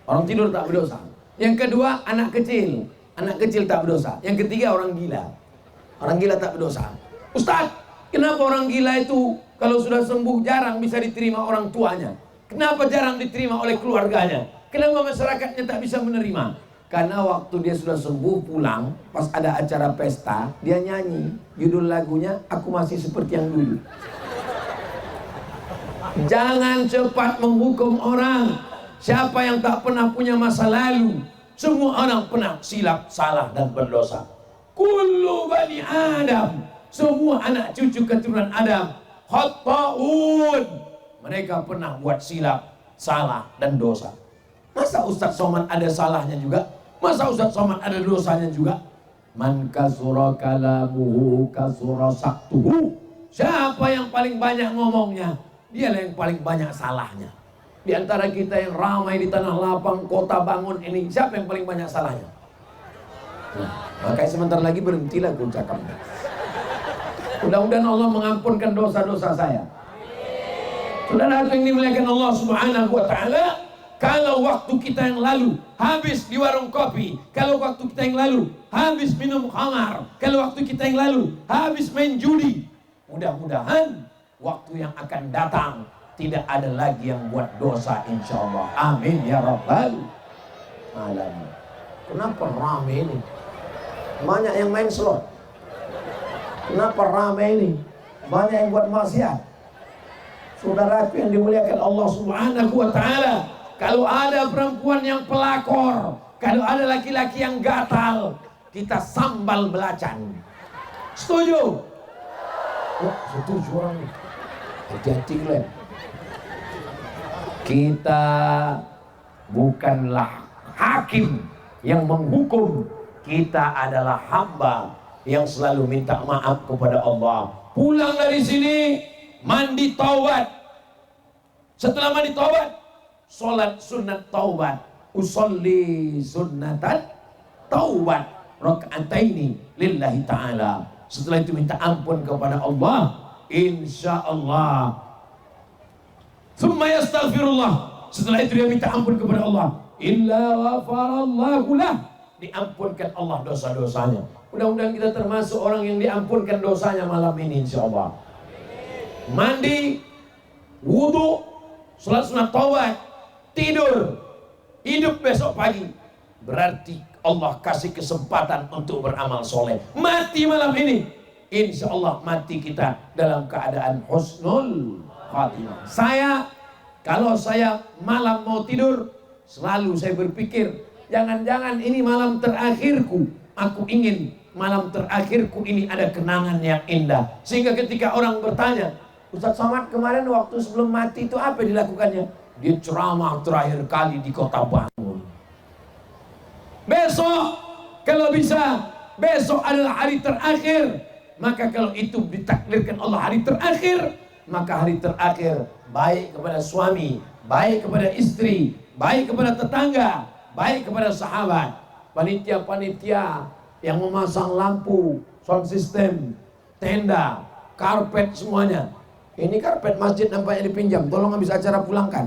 Orang tidur tak berdosa. Yang kedua, anak kecil. Anak kecil tak berdosa. Yang ketiga, orang gila. Orang gila tak berdosa. Ustaz, kenapa orang gila itu kalau sudah sembuh jarang bisa diterima orang tuanya? Kenapa jarang diterima oleh keluarganya? Kenapa masyarakatnya tak bisa menerima? Karena waktu dia sudah sembuh pulang, pas ada acara pesta, dia nyanyi. Judul lagunya, Aku Masih Seperti Yang Dulu. Jangan cepat menghukum orang. Siapa yang tak pernah punya masa lalu? Semua orang pernah silap, salah, dan berdosa. Kullu bani Adam, semua anak cucu keturunan Adam, khata'un, mereka pernah buat silap, salah, dan dosa. Masa Ustaz Somad ada salahnya juga? Masa Ustaz Somad ada dosanya juga? Man kasura kalamuhu kasura saktuhu. Siapa yang paling banyak ngomongnya, dialah yang paling banyak salahnya. Di antara kita yang ramai di tanah lapang, kota bangun ini, siapa yang paling banyak salahnya? Nah, makanya sebentar lagi berhentilah gue cakapnya. Mudah-mudahan Allah mengampunkan dosa-dosa saya. Saudara yang dimuliakan Allah Subhanahu wa ta'ala, kalau waktu kita yang lalu habis di warung kopi, kalau waktu kita yang lalu habis minum khamar, kalau waktu kita yang lalu habis main judi, mudah-mudahan waktu yang akan datang tidak ada lagi yang buat dosa, insya Allah. Amin ya rabbal alamin. Kenapa rame ini? Banyak yang main slot. Kenapa rame ini? Banyak yang buat maksiat. Saudaraku yang dimuliakan Allah Subhanahu wa ta'ala, kalau ada perempuan yang pelakor, kalau ada laki-laki yang gatal, kita sambal belacan. Setuju? Oh, setuju orang ini. Hati-hati kalian. Kita bukanlah hakim yang menghukum. Kita adalah hamba yang selalu minta maaf kepada Allah. Pulang dari sini, mandi taubat. Setelah mandi taubat, sholat sunat taubat. Usolli sunnatan taubat raka'ataini lillahi ta'ala. Setelah itu minta ampun kepada Allah, insya Allah. Tsumma yastaghfirullah. Setelah itu dia minta ampun kepada Allah, illa ghafarallahu lah, diampunkan Allah dosa-dosanya. Mudah-mudahan kita termasuk orang yang diampunkan dosanya malam ini, insya Allah. Mandi, wudu, sholat sunat taubat, tidur, hidup besok pagi, berarti Allah kasih kesempatan untuk beramal soleh. Mati malam ini, insya Allah mati kita dalam keadaan husnul khatimah. Kalau saya malam mau tidur, selalu saya berpikir, jangan-jangan ini malam terakhirku. Aku ingin malam terakhirku ini ada kenangan yang indah. Sehingga ketika orang bertanya, Ustaz Somad kemarin waktu sebelum mati itu apa dilakukannya? Dia ceramah terakhir kali di Kota Bangun. Besok, kalau bisa, besok adalah hari terakhir. Maka kalau itu ditakdirkan Allah hari terakhir, maka hari terakhir baik kepada suami, baik kepada istri, baik kepada tetangga, baik kepada sahabat, panitia-panitia yang memasang lampu, sound system, tenda, karpet semuanya. Ini karpet masjid nampaknya dipinjam, tolong habis acara pulangkan.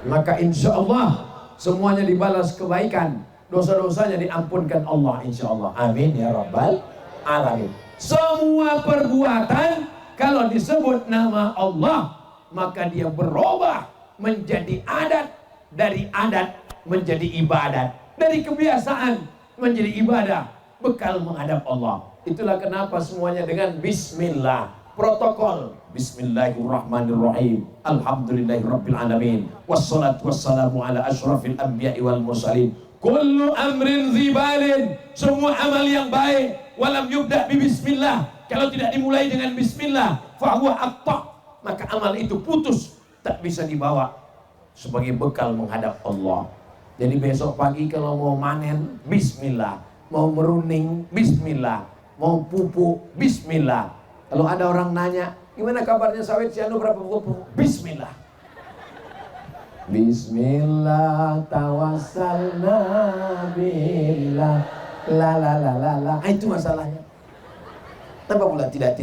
Maka insya Allah semuanya dibalas kebaikan, dosa-dosanya diampunkan Allah insya Allah. Amin ya rabbal alamin. Semua perbuatan kalau disebut nama Allah, maka dia berubah menjadi adat, dari adat menjadi ibadat, dari kebiasaan menjadi ibadah, bekal menghadap Allah. Itulah kenapa semuanya dengan bismillah. Protokol bismillahirrahmanirrahim, alhamdulillahirabbil alamin, wassalatu wassalamu ala asyrafil anbiya'i wal mursalin, kullu amrin dzibalin, semua amal yang baik walam yubda bi bismillah, kalau tidak dimulai dengan bismillah fahuwa aqta, maka amal itu putus, tak bisa dibawa sebagai bekal menghadap Allah. Jadi besok pagi kalau mau manen bismillah, mau meruning bismillah, mau pupuk bismillah. Kalau ada orang nanya, gimana kabarnya sawit si anu berapa pupuk? Bismillah. Bismillah tawassalna billah la la la la la. Itu masalahnya. Tanpa pula tidak.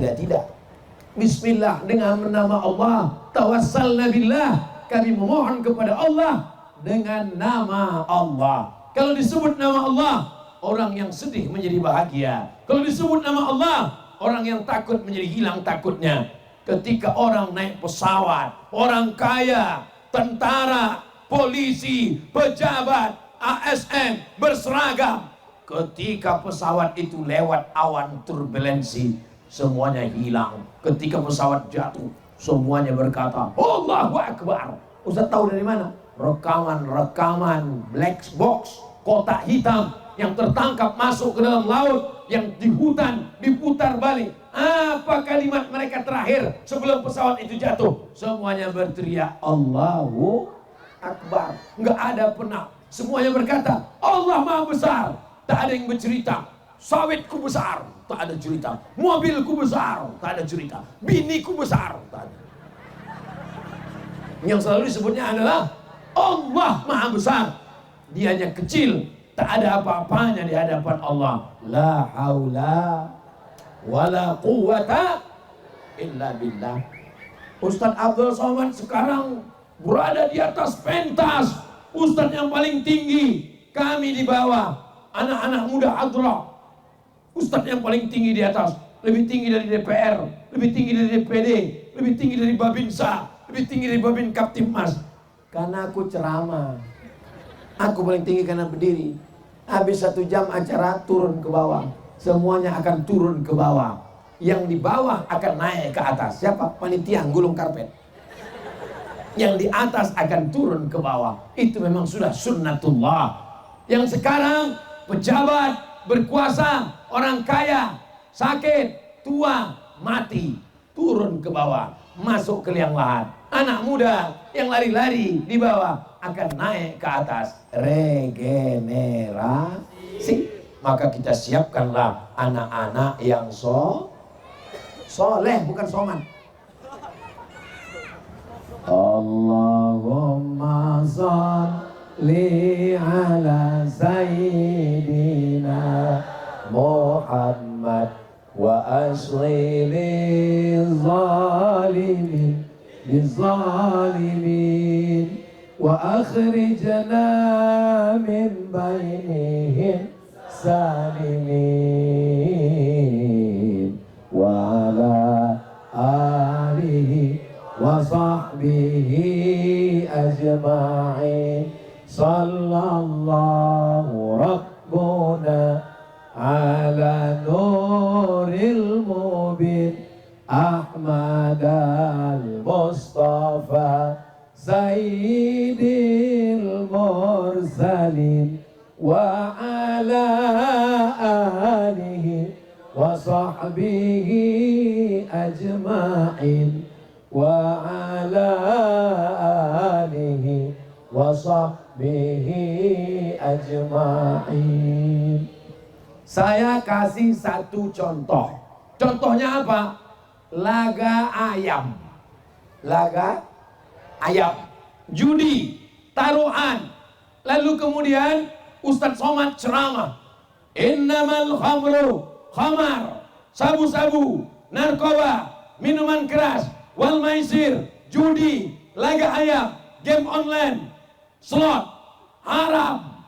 Bismillah, dengan nama Allah, tawassalna billah, kami memohon kepada Allah dengan nama Allah. Kalau disebut nama Allah, orang yang sedih menjadi bahagia. Kalau disebut nama Allah, orang yang takut menjadi hilang takutnya. Ketika orang naik pesawat, orang kaya, tentara, polisi, pejabat, ASN berseragam, ketika pesawat itu lewat awan turbulensi, semuanya hilang. Ketika pesawat jatuh, semuanya berkata Allahu Akbar. Ustaz tahu dari mana? Rekaman black box, kotak hitam yang tertangkap masuk ke dalam laut, yang di hutan diputar balik. Apa kalimat mereka terakhir sebelum pesawat itu jatuh? Semuanya berteriak Allahu Akbar. Enggak ada penang. Semuanya berkata Allah Maha Besar. Tak ada yang bercerita sawitku besar, tak ada cerita mobilku besar, tak ada cerita biniku besar, tak ada. Yang selalu disebutnya adalah Allah Maha Besar. Dianya kecil, tak ada apa-apanya di hadapan Allah. La haula wala quwwata illa billah. Ustaz Abdul Somad sekarang berada di atas pentas, Ustaz yang paling tinggi, kami di bawah, anak-anak muda Adra. Ustaz yang paling tinggi di atas, lebih tinggi dari DPR, lebih tinggi dari DPD, lebih tinggi dari Babinsa, lebih tinggi dari Babin Kaptimmas. Karena aku ceramah, aku paling tinggi karena berdiri. Habis 1 jam acara turun ke bawah, semuanya akan turun ke bawah. Yang di bawah akan naik ke atas. Siapa? Panitia gulung karpet. Yang di atas akan turun ke bawah. Itu memang sudah sunnatullah. Yang sekarang pejabat, berkuasa, orang kaya, sakit, tua, mati, turun ke bawah, masuk ke liang lahat. Anak muda yang lari-lari di bawah akan naik ke atas. Regenerasi. Maka kita siapkanlah anak-anak yang soleh, bukan soman. Allahumma sholli ala sayyidina Muhammad wa asli lizzalimin wa akhrijna min bainihim salimin wa ala alihi wa sahbihi ajma'in. Sallallahu rabbuna ala nuril mubin Ahmad al-Mustafa sayyidil mursalin wa ala alihi wa sahbihi ajma'in wa ala alihi wa sahbihi ajma'in. Saya kasih satu contoh. Contohnya apa? Laga ayam. Laga ayam. Judi, taruhan. Lalu kemudian Ustadz Somad ceramah. Innamal khamru, khamar, sabu-sabu, narkoba, minuman keras, wal maisir, judi, laga ayam, game online, slot, haram.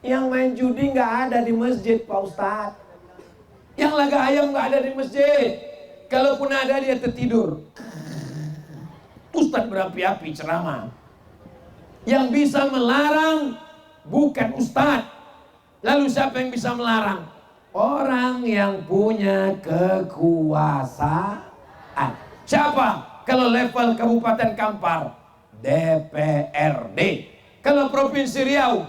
Yang main judi nggak ada di masjid, Pak Ustadz. Yang laga ayam nggak ada di masjid. Kalaupun ada, dia tertidur. Ustadz berapi-api ceramah. Yang bisa melarang bukan Ustadz. Lalu siapa yang bisa melarang? Orang yang punya kekuasaan. Siapa? Kalau level Kabupaten Kampar, DPRD. Kalau Provinsi Riau,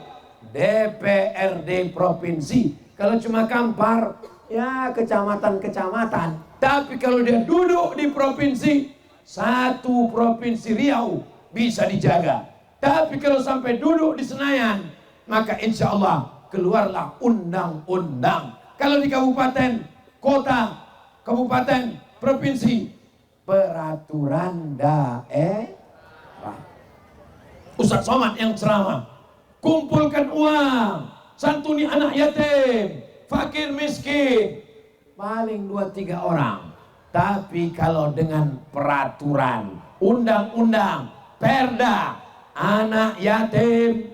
DPRD Provinsi. Kalau cuma Kampar, ya kecamatan-kecamatan. Tapi kalau dia duduk di provinsi, satu Provinsi Riau bisa dijaga. Tapi kalau sampai duduk di Senayan, maka insya Allah keluarlah undang-undang. Kalau di kabupaten, kota, kabupaten, provinsi, peraturan daerah. Ustadz Somad yang ceramah, kumpulkan uang, santuni anak yatim, fakir miskin, paling 2-3 orang. Tapi kalau dengan peraturan, undang-undang, perda, anak yatim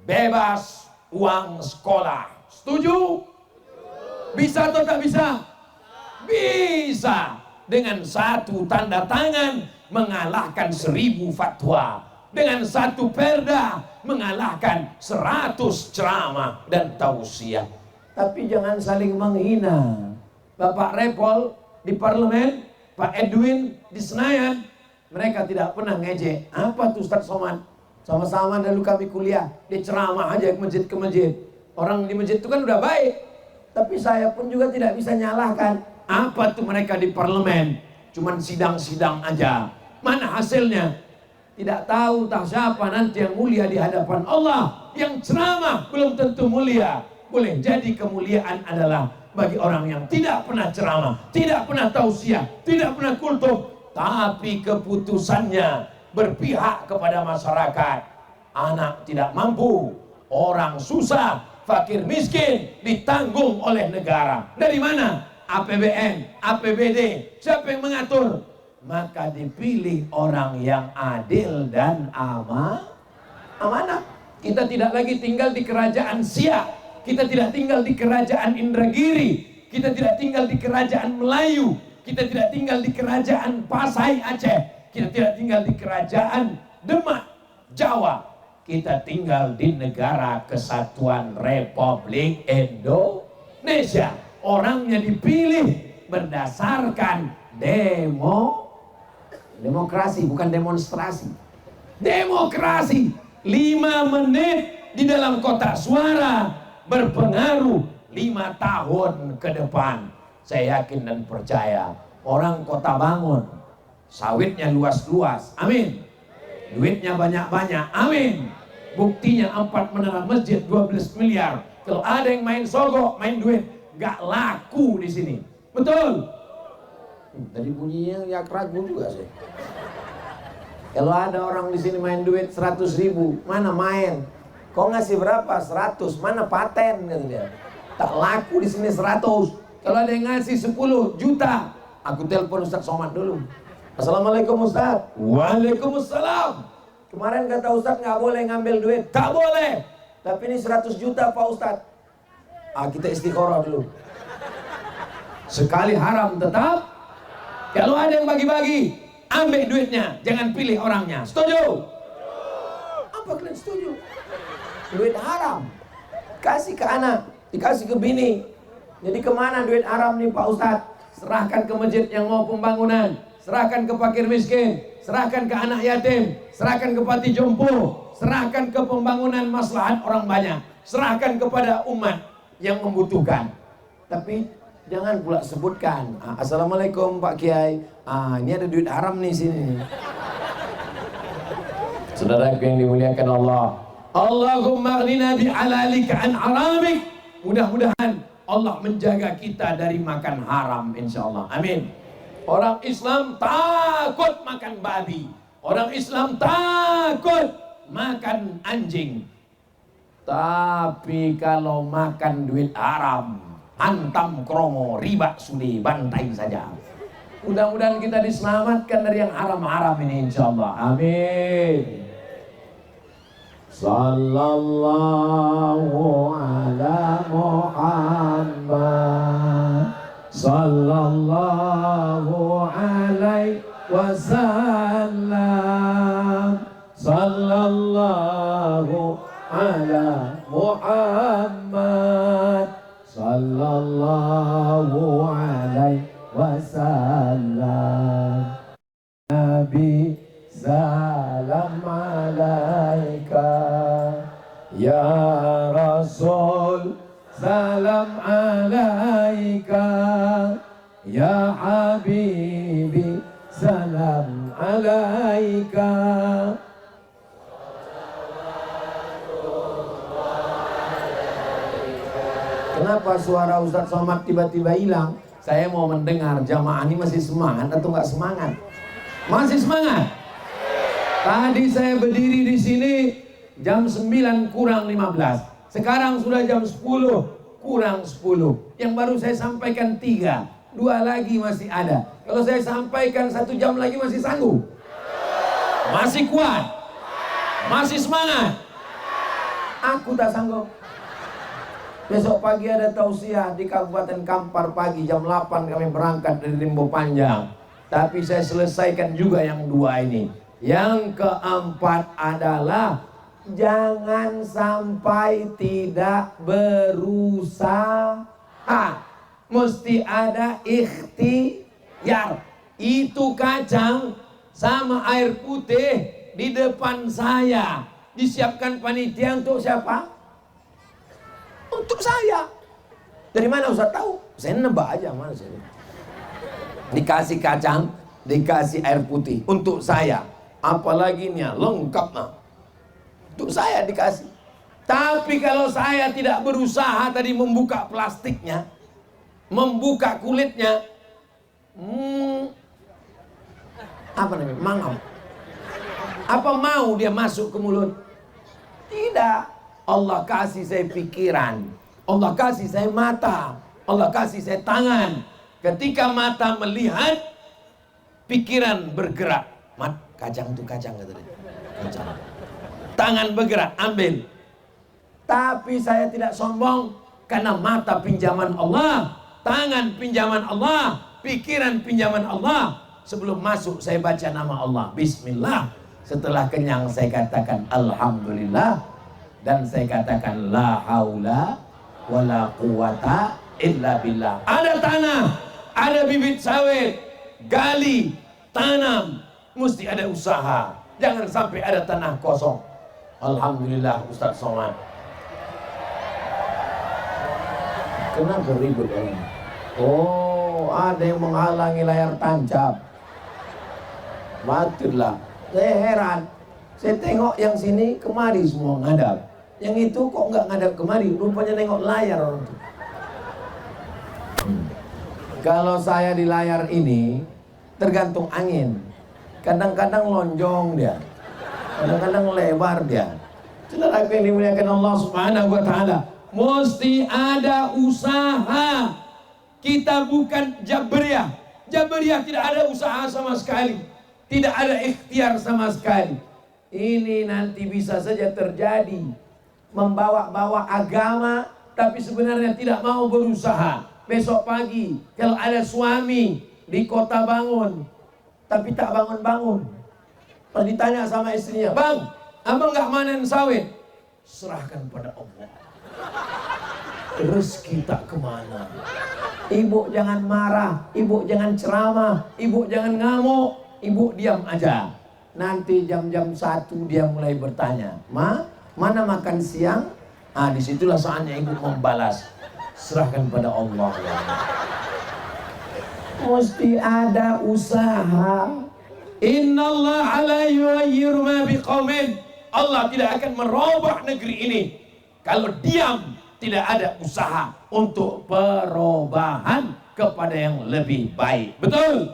bebas uang sekolah. Setuju? Bisa atau tak bisa? Bisa. Dengan satu tanda tangan mengalahkan 1000 fatwa. Dengan satu perda mengalahkan 100 ceramah dan tausiah. Tapi jangan saling menghina. Bapak Repol di parlemen, Pak Edwin di Senayan, mereka tidak pernah ngejek. Apa tuh Ustadz Somad? Sama-sama dulu kami kuliah, dia ceramah aja ke masjid. Orang di masjid itu kan udah baik. Tapi saya pun juga tidak bisa nyalahkan. Apa tuh mereka di parlemen? Cuman sidang-sidang aja. Mana hasilnya? Tidak tahu tak siapa nanti yang mulia di hadapan Allah. Yang ceramah belum tentu mulia. Boleh jadi kemuliaan adalah bagi orang yang tidak pernah ceramah, tidak pernah tausiah, tidak pernah kultum, tapi keputusannya berpihak kepada masyarakat. Anak tidak mampu, orang susah, fakir miskin ditanggung oleh negara. Dari mana? APBN, APBD. Siapa yang mengatur? Maka dipilih orang yang adil dan amanah. Kita tidak lagi tinggal di kerajaan Siak. Kita tidak tinggal di kerajaan Indragiri. Kita tidak tinggal di kerajaan Melayu. Kita tidak tinggal di kerajaan Pasai Aceh. Kita tidak tinggal di kerajaan Demak, Jawa. Kita tinggal di negara kesatuan Republik Indonesia. Orangnya dipilih berdasarkan demokrasi, bukan demonstrasi. Demokrasi. 5 menit di dalam kotak suara berpengaruh 5 tahun ke depan. Saya yakin dan percaya orang Kota Bangun, sawitnya luas-luas, amin. Duitnya banyak-banyak, amin. Buktinya 4 menara masjid 12 miliar. Kalau ada yang main sogok, main duit, gak laku di sini. Betul? Tadi bunyinya ya ragu juga sih. Kalau ada orang di sini main duit 100.000, mana main? Kau ngasih berapa? 100. Mana paten? Kata dia. Tak laku di sini 100. Kalau ada yang ngasih 10 juta, aku telepon Ustadz Somad dulu. Assalamualaikum Ustadz. Waalaikumsalam. Kemarin kata Ustadz nggak boleh ngambil duit. Tak boleh. Tapi ini 100 juta Pak Ustadz. Kita istikharah dulu. Sekali haram tetap. Kalau ada yang bagi-bagi, ambil duitnya. Jangan pilih orangnya. Setuju? Apa kalian setuju? Duit haram kasih ke anak, dikasih ke bini. Jadi kemana duit haram nih Pak Ustadz? Serahkan ke masjid yang mau pembangunan, serahkan ke fakir miskin, serahkan ke anak yatim, serahkan ke panti jompo, serahkan ke pembangunan maslahat orang banyak, serahkan kepada umat yang membutuhkan. Tapi jangan pula sebutkan, Assalamualaikum Pak Kiai, ini ada duit haram nih sini. Saudara yang dimuliakan Allah, Allahumma aghnina bi'alalika an haramik. Mudah-mudahan Allah menjaga kita dari makan haram insyaallah. Amin. Orang Islam takut makan babi. Orang Islam takut makan anjing. Tapi kalau makan duit haram, antam kromo, riba sudi, bantai saja. Mudah-mudahan kita diselamatkan dari yang haram-haram ini insyaallah. Amin. Sallallahu ala Muhammad, sallallahu alaihi wasallam, sallallahu ala Muhammad, sallallahu alaihi wasallam. Nabi salam alaika, ya Rasul salam alaika, ya Habibi salam alaika. Kenapa suara Ustadz Somad tiba-tiba hilang? Saya mau mendengar jamaah ini masih semangat atau nggak semangat? Masih semangat? Tadi saya berdiri di sini jam 9 kurang 15. Sekarang sudah jam 10 kurang 10. Yang baru saya sampaikan 3. 2 lagi masih ada. Kalau saya sampaikan 1 jam lagi masih sanggup? Masih kuat? Masih semangat? Aku tak sanggup. Besok pagi ada tausiah di Kabupaten Kampar pagi jam 8 kami berangkat dari Rimbo Panjang. Tapi saya selesaikan juga yang 2 ini. Yang keempat adalah jangan sampai tidak berusaha. Mesti ada ikhtiar. Itu kacang sama air putih di depan saya. Disiapkan panitia untuk siapa? Untuk saya. Dari mana Ustaz tahu? Saya nebak aja mana saya. Dikasih kacang, dikasih air putih untuk saya. Apalagi nih lengkap nah. Untuk saya dikasih. Tapi kalau saya tidak berusaha tadi membuka plastiknya, membuka kulitnya, apa namanya? Mangap. Apa mau dia masuk ke mulut? Tidak. Allah kasih saya pikiran, Allah kasih saya mata, Allah kasih saya tangan. Ketika mata melihat, pikiran bergerak. Kacang itu kacang kata dia. Kacang. Tangan bergerak, ambil. Tapi saya tidak sombong karena mata pinjaman Allah, tangan pinjaman Allah, pikiran pinjaman Allah. Sebelum masuk saya baca nama Allah, Bismillah. Setelah kenyang saya katakan Alhamdulillah. Dan saya katakan la haula wala quwata illa billah. Ada tanah, ada bibit sawit, gali, tanam, mesti ada usaha. Jangan sampai ada tanah kosong. Alhamdulillah Ustadz Somad. Kenapa ribut ini? Oh, ada yang menghalangi layar tancap. Batullah. Saya heran. Saya tengok yang sini kemari semua ngadap. Yang itu kok nggak ngadap kemari? Rupanya nengok layar orang itu. Kalau saya di layar ini tergantung angin. Kadang-kadang lonjong dia, kadang-kadang lebar dia. Saudara yang dimuliakan Allah Subhanahu wa taala, mesti ada usaha. Kita bukan Jabriyah. Jabriyah tidak ada usaha sama sekali. Tidak ada ikhtiar sama sekali. Ini nanti bisa saja terjadi. Membawa-bawa agama tapi sebenarnya tidak mau berusaha. Besok pagi kalau ada suami di kota bangun tapi tak bangun-bangun, pas ditanya sama istrinya, bang, abang nggak manen sawit? Serahkan pada Allah. Rezeki tak kemana. Ibu jangan marah, ibu jangan ceramah, ibu jangan ngamuk, ibu diam aja. Nanti jam-jam 1 dia mulai bertanya, mana makan siang? Disitulah saatnya ibu membalas. Serahkan pada Allah. Mesti ada usaha. Innallaha la yughayyiru ma biqaumin. Allah tidak akan merubah negeri ini kalau diam, tidak ada usaha untuk perubahan kepada yang lebih baik. Betul?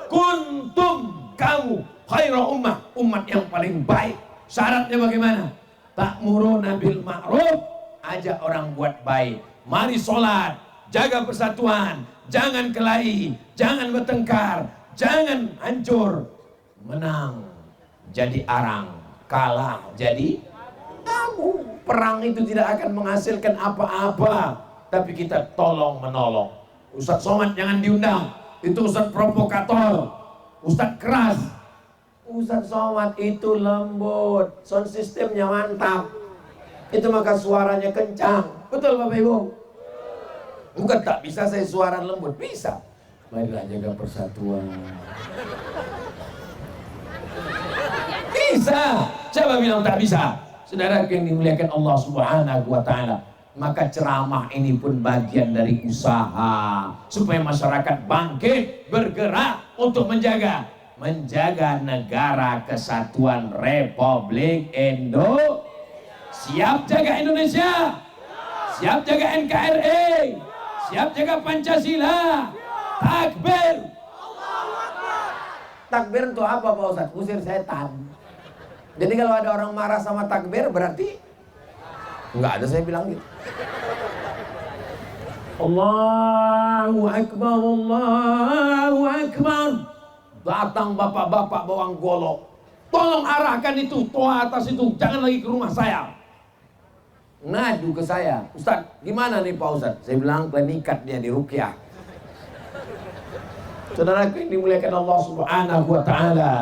Kuntum, kamu khairu ummah, umat yang paling baik. Syaratnya bagaimana? Ta'muruna bil ma'ruf, ajak orang buat baik. Mari sholat, jaga persatuan, jangan kelahi, jangan bertengkar, jangan hancur. Menang jadi arang, kalah jadi tamu. Perang itu tidak akan menghasilkan apa-apa, tapi kita tolong menolong. Ustadz Somad jangan diundang, itu Ustadz provokator, Ustadz keras. Ustadz Somad itu lembut, sound systemnya mantap, itu maka suaranya kencang. Betul Bapak Ibu? Bukan tak bisa saya suara lembut, bisa. Marilah jaga persatuan. Bisa. Siapa bilang tak bisa? Saudara yang dimuliakan Allah Subhanahu wa Ta'ala, maka ceramah ini pun bagian dari usaha supaya masyarakat bangkit, bergerak untuk menjaga negara kesatuan Republik Indonesia. Siap jaga Indonesia, siap jaga NKRI, siap jaga Pancasila. Takbir. Takbir untuk apa Pak Ustadz? Usir setan. Jadi kalau ada orang marah sama takbir berarti enggak ada, saya bilang gitu. Allahu Akbar, Allahu Akbar. Datang bapak-bapak bawang golok, tolong arahkan itu toa atas itu, jangan lagi ke rumah saya. Ngadu ke saya, Ustadz gimana nih Pak Ustadz? Saya bilang klinikat dia di Ruqyah. Saudara yang dimuliakan Allah Subhanahu wa Ta'ala,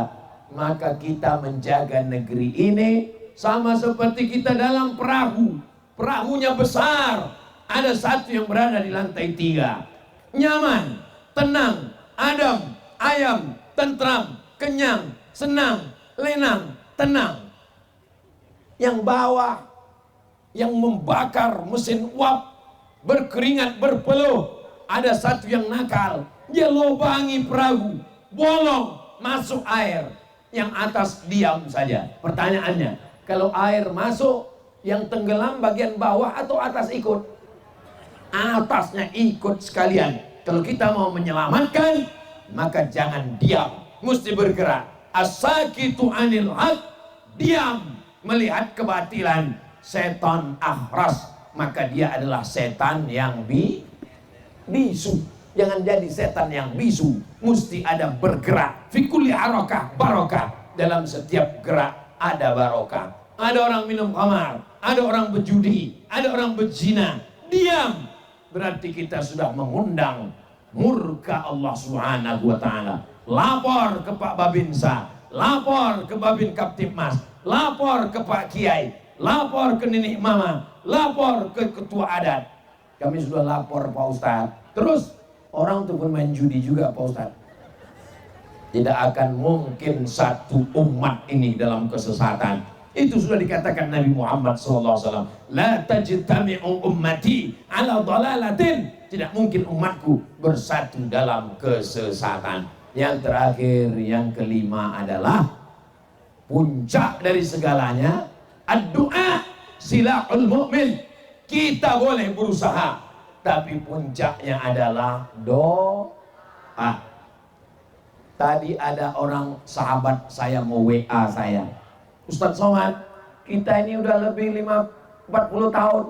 maka kita menjaga negeri ini sama seperti kita dalam perahu. Perahunya besar, ada satu yang berada di lantai 3. Nyaman, tenang, adem, ayam, tentram, kenyang, senang, lenang, tenang. Yang bawah, yang membakar mesin uap, berkeringat, berpeluh, ada satu yang nakal, dia lobangi perahu, bolong, masuk air. Yang atas diam saja. Pertanyaannya, kalau air masuk, yang tenggelam bagian bawah atau atas ikut? Atasnya ikut sekalian. Kalau kita mau menyelamatkan, maka jangan diam, mesti bergerak. As-sakitu anil haq, diam melihat kebatilan. Setan ahras, maka dia adalah setan yang bisu. Jangan jadi setan yang bisu, mesti ada bergerak. Fi kulli harakah barokah, dalam setiap gerak ada barokah. Ada orang minum khamar, ada orang berjudi, ada orang berzina, diam, berarti kita sudah mengundang murka Allah Subhanahu wa Ta'ala. Lapor ke Pak Babinsa, lapor ke Babin Kaptipmas, lapor ke Pak Kiai, lapor ke Nenek Mama, lapor ke Ketua Adat. Kami sudah lapor Pak Ustadz. Terus orang tuh bermain judi juga Pak Ustadz. Tidak akan mungkin satu umat ini dalam kesesatan. Itu sudah dikatakan Nabi Muhammad SAW. La tajtami'u ummati ala dhalalatin. Tidak mungkin umatku bersatu dalam kesesatan. Yang terakhir, yang kelima adalah puncak dari segalanya, ad-du'a silahul mu'min. Kita boleh berusaha, tapi puncaknya adalah doa. Tadi ada orang sahabat saya mau WA saya, Ustadz Somad, kita ini udah lebih 40 tahun.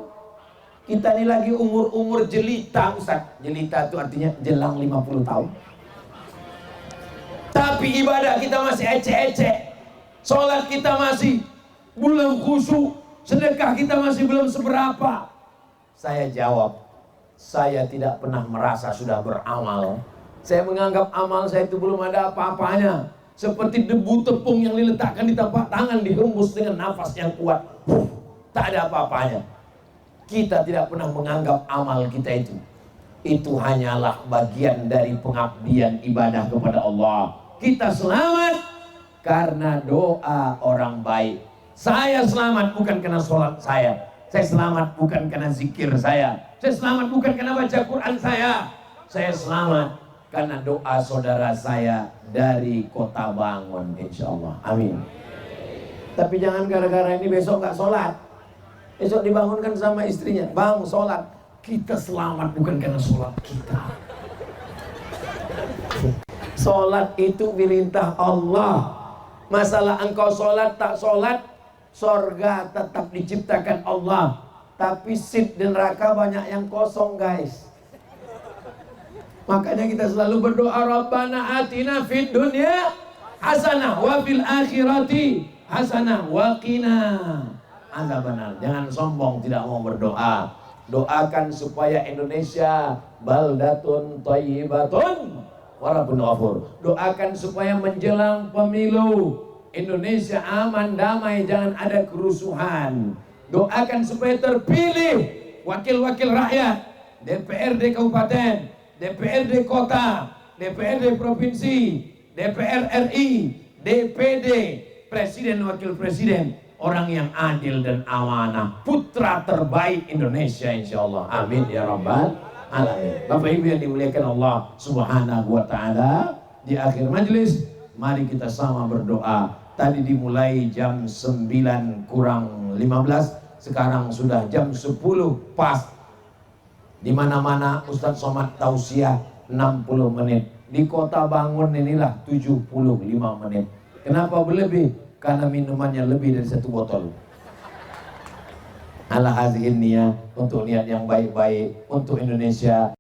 Kita ini lagi umur jelita Ustadz. Jelita itu artinya jelang 50 tahun. Tapi ibadah kita masih ecek-ecek. Sholat kita masih belum khusyuk. Sedekah kita masih belum seberapa. Saya jawab, saya tidak pernah merasa sudah beramal. Saya menganggap amal saya itu belum ada apa-apanya. Seperti debu tepung yang diletakkan di tapak tangan, dihembus dengan nafas yang kuat. Tak ada apa-apanya. Kita tidak pernah menganggap amal kita itu hanyalah bagian dari pengabdian ibadah kepada Allah. Kita selamat karena doa orang baik. Saya selamat bukan karena sholat saya. Saya selamat bukan karena zikir saya. Saya selamat bukan karena baca Quran saya. Saya selamat karena doa saudara saya dari Kota Bangun, insya Allah. Amin. Tapi jangan gara-gara ini besok nggak sholat. Besok dibangunkan sama istrinya, bang sholat. Kita selamat bukan karena sholat kita. Sholat itu perintah Allah. Masalah engkau sholat tak sholat, sorga tetap diciptakan Allah. Tapi seat di neraka banyak yang kosong guys. Makanya kita selalu berdoa, Rabbana atina fid dunya hasanah wa fil akhirati hasanah wa qina azabannar. Jangan sombong tidak mau berdoa. Doakan supaya Indonesia baldatun thayyibatun wa rabbun ghafur. Doakan supaya menjelang pemilu Indonesia aman, damai, jangan ada kerusuhan. Doakan supaya terpilih wakil-wakil rakyat, DPRD kabupaten, DPRD kota, DPRD provinsi, DPR RI, DPD, presiden wakil presiden, orang yang adil dan amanah, putra terbaik Indonesia insyaallah. Amin ya rabbal alamin. Bapak Ibu yang dimuliakan Allah Subhanahu wa taala, di akhir majelis mari kita sama berdoa. Tadi dimulai jam 9 kurang 15, sekarang sudah jam 10 pas. Di mana-mana Ustadz Somad tausiah 60 menit. Di Kota Bangun inilah 75 menit. Kenapa berlebih? Karena minumannya lebih dari 1 botol. Ala hazihin niyah, untuk niat yang baik-baik untuk Indonesia.